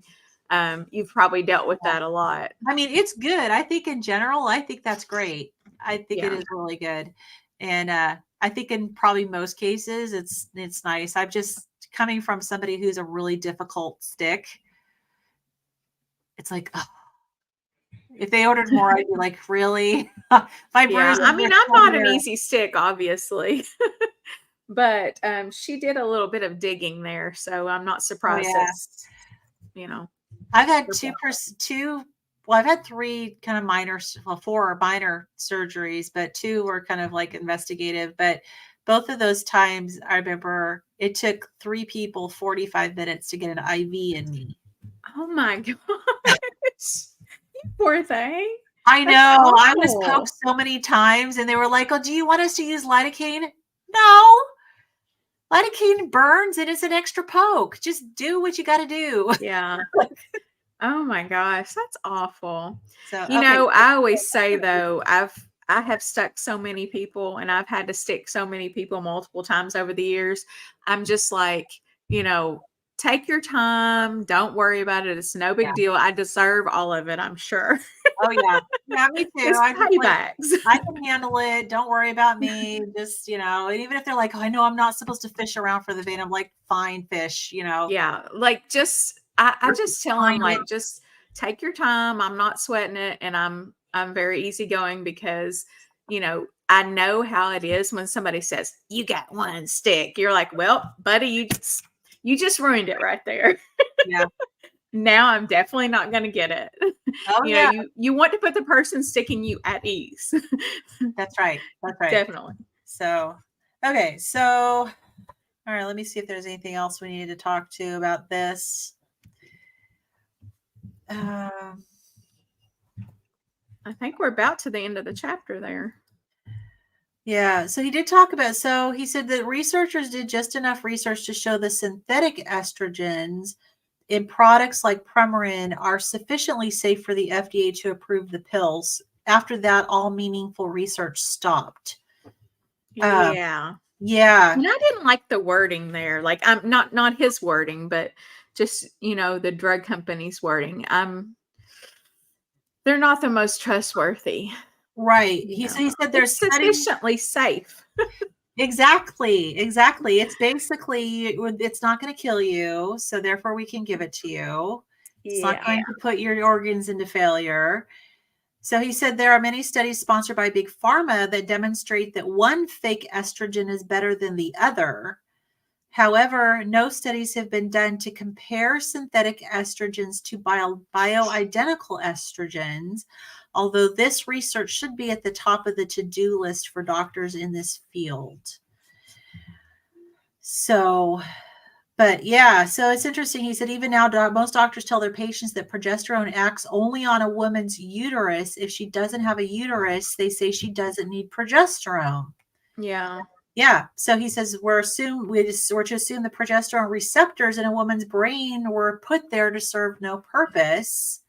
Speaker 1: you've probably dealt with that a lot.
Speaker 2: I mean, it's good. I think in general, I think that's great. I think it
Speaker 1: Yeah.
Speaker 2: is really good. And I think in probably most cases it's nice. I'm just coming from somebody who's a really difficult stick. It's like, oh, if they ordered more, I'd be like, really? My
Speaker 1: Yeah,
Speaker 2: bruise.
Speaker 1: I mean, I'm not an easy stick, obviously, but she did a little bit of digging there, so I'm not surprised.
Speaker 2: yeah.
Speaker 1: It's,
Speaker 2: I've had I've had three kind of four minor surgeries, but two were kind of like investigative. But both of those times, I remember it took 3 people 45 minutes to get an IV in me.
Speaker 1: Oh my gosh. You poor thing.
Speaker 2: I know. I was poked so many times, and they were like, "Oh, do you want us to use lidocaine?" No. Lidocaine burns, and it's an extra poke. Just do what you got to do.
Speaker 1: Yeah. Oh my gosh, that's awful.
Speaker 2: So,
Speaker 1: I always say though, I have stuck so many people, and I've had to stick so many people multiple times over the years. I'm just like, take your time. Don't worry about it. It's no big deal. I deserve all of it, I'm sure.
Speaker 2: Oh yeah. Yeah, me too.
Speaker 1: It's paybacks.
Speaker 2: I can handle it. Don't worry about me. Just, and even if they're like, "Oh, I know I'm not supposed to fish around for the vein," I'm like, "Fine, fish,"
Speaker 1: Yeah. Like I just tell them, like, just take your time. I'm not sweating it, and I'm very easygoing because, I know how it is when somebody says, "You got one stick." You're like, "Well, buddy, you just ruined it right there."
Speaker 2: Yeah.
Speaker 1: Now I'm definitely not going to get it.
Speaker 2: Oh yeah.
Speaker 1: You want to put the person sticking you at ease.
Speaker 2: That's right. That's right.
Speaker 1: Definitely.
Speaker 2: So, okay. So, all right, let me see if there's anything else we need to talk to about this.
Speaker 1: I think we're about to the end of the chapter there.
Speaker 2: Yeah, so he did talk about, so he said that researchers did just enough research to show the synthetic estrogens in products like Premarin are sufficiently safe for the FDA to approve the pills. After that, all meaningful research stopped.
Speaker 1: Yeah.
Speaker 2: Yeah.
Speaker 1: And I didn't like the wording there. Like, I'm not his wording, but just, the drug company's wording. They're not the most trustworthy.
Speaker 2: Right. He said there's
Speaker 1: sufficiently safe.
Speaker 2: Exactly. It's basically, it's not going to kill you, so therefore we can give it to you. It's not going to put your organs into failure. So he said there are many studies sponsored by Big Pharma that demonstrate that one fake estrogen is better than the other. However, no studies have been done to compare synthetic estrogens to bioidentical estrogens, although this research should be at the top of the to-do list for doctors in this field. So, but yeah, so it's interesting. He said even now, most doctors tell their patients that progesterone acts only on a woman's uterus. If she doesn't have a uterus, they say she doesn't need progesterone.
Speaker 1: Yeah.
Speaker 2: Yeah. So he says we're to assume the progesterone receptors in a woman's brain were put there to serve no purpose.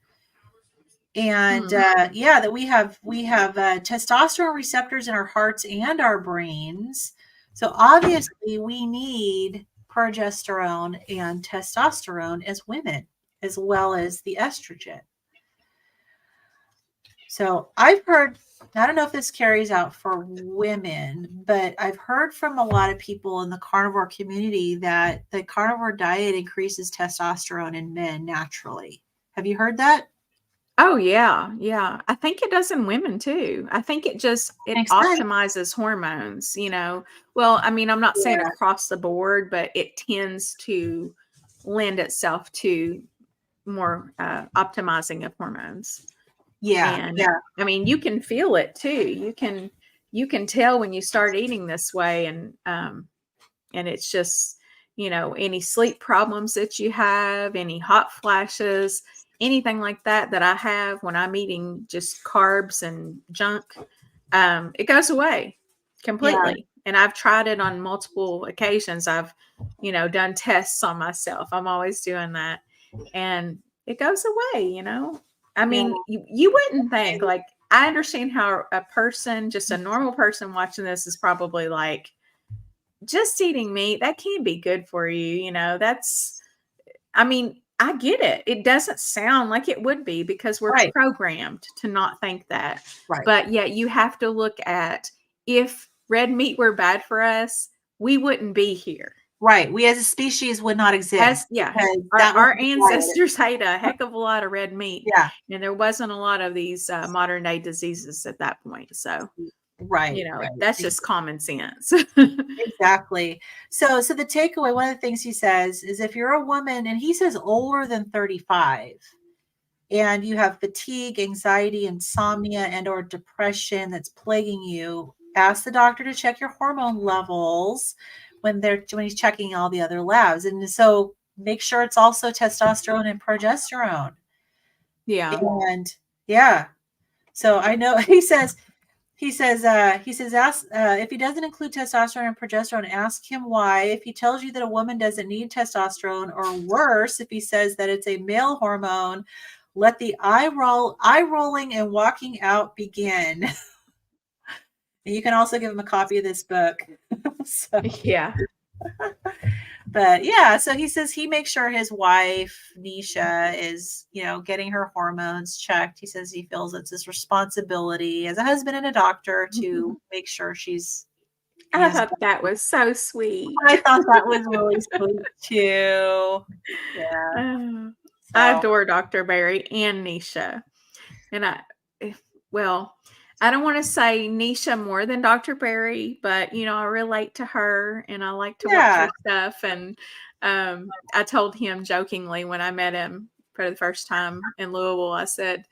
Speaker 2: And that we have testosterone receptors in our hearts and our brains. So obviously we need progesterone and testosterone as women, as well as the estrogen. So I've heard, I don't know if this carries out for women, but I've heard from a lot of people in the carnivore community that the carnivore diet increases testosterone in men naturally. Have you heard that?
Speaker 1: Oh yeah, yeah. I think it does in women too. I think it
Speaker 2: Makes sense.
Speaker 1: optimizes hormones, Well, I mean, I'm not saying
Speaker 2: Yeah.
Speaker 1: across the board, but it tends to lend itself to more optimizing of hormones.
Speaker 2: Yeah.
Speaker 1: And
Speaker 2: Yeah.
Speaker 1: I mean, you can feel it too. You can tell when you start eating this way, and it's just, any sleep problems that you have, any hot flashes, anything like that I have when I'm eating just carbs and junk, it goes away
Speaker 2: Yeah.
Speaker 1: completely. And I've tried it on multiple occasions. I've, done tests on myself. I'm always doing that. And it goes away. I
Speaker 2: Yeah.
Speaker 1: mean, you wouldn't think, like, I understand how a person, just a normal person watching this, is probably like, just eating meat, that can't be good for you. I mean, I get it. It doesn't sound like it would be because we're
Speaker 2: Right.
Speaker 1: programmed to not think that.
Speaker 2: Right.
Speaker 1: But yet you have to look at, if red meat were bad for us, we wouldn't be here.
Speaker 2: Right. We as a species would not exist. Because that
Speaker 1: Our
Speaker 2: would be diet.
Speaker 1: ancestors ate a heck of a lot of red meat.
Speaker 2: Yeah.
Speaker 1: And there wasn't a lot of these modern day diseases at that point. So,
Speaker 2: Right. Right.
Speaker 1: that's just common sense.
Speaker 2: Exactly. So the takeaway, one of the things he says is, if you're a woman, and he says older than 35, and you have fatigue, anxiety, insomnia, and or depression that's plaguing you, ask the doctor to check your hormone levels when he's checking all the other labs. And so make sure it's also testosterone and progesterone.
Speaker 1: Yeah.
Speaker 2: And yeah. So I know he says, ask, if he doesn't include testosterone and progesterone, ask him why. If he tells you that a woman doesn't need testosterone, or worse, if he says that it's a male hormone, let the eye rolling and walking out begin. And you can also give him a copy of this book. So,
Speaker 1: Yeah.
Speaker 2: but yeah, so he says he makes sure his wife, Nisha, is, getting her hormones checked. He says he feels it's his responsibility as a husband and a doctor to make sure she's.
Speaker 1: I thought that was so sweet.
Speaker 2: I thought that was really sweet too. Yeah.
Speaker 1: I adore Dr. Berry and Nisha. And I don't want to say Nisha more than Dr. Berry, but I relate to her and I like to watch her stuff. And I told him jokingly when I met him for the first time in Louisville, I said,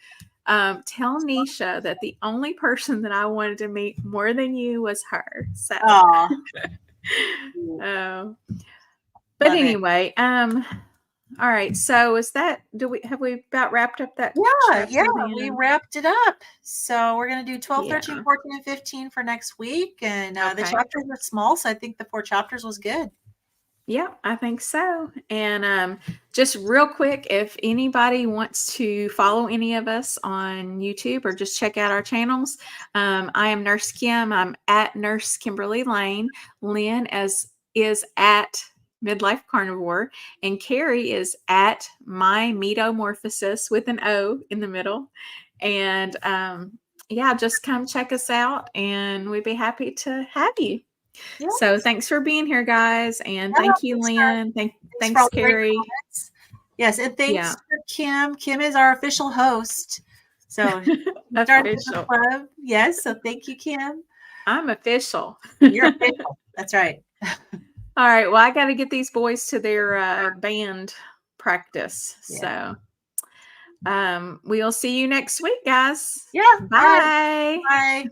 Speaker 1: tell Nisha that the only person that I wanted to meet more than you was her. So, but anyway, all right. So have we about wrapped up that?
Speaker 2: Yeah, we wrapped it up. So we're going to do 12, 13, 14, and 15 for next week. And the chapters are small, so I think the 4 chapters was good.
Speaker 1: Yeah, I think so. And just real quick, if anybody wants to follow any of us on YouTube or just check out our channels, I am Nurse Kim. I'm at Nurse Kimberly Lane. Lynn is at Midlife Carnivore, and Carrie is at My Metamorphosis with an O in the middle. And just come check us out, and we'd be happy to have you. Yes. So thanks for being here, guys, and thank you, Lynn. Thanks, Carrie.
Speaker 2: Yes, and thanks to Kim. Kim is our official host. So
Speaker 1: official
Speaker 2: club. Yes, so thank you, Kim.
Speaker 1: I'm official.
Speaker 2: You're official. That's right.
Speaker 1: All right. Well, I got to get these boys to their band practice. Yeah. So we'll see you next week, guys.
Speaker 2: Yeah.
Speaker 1: Bye.
Speaker 2: Bye.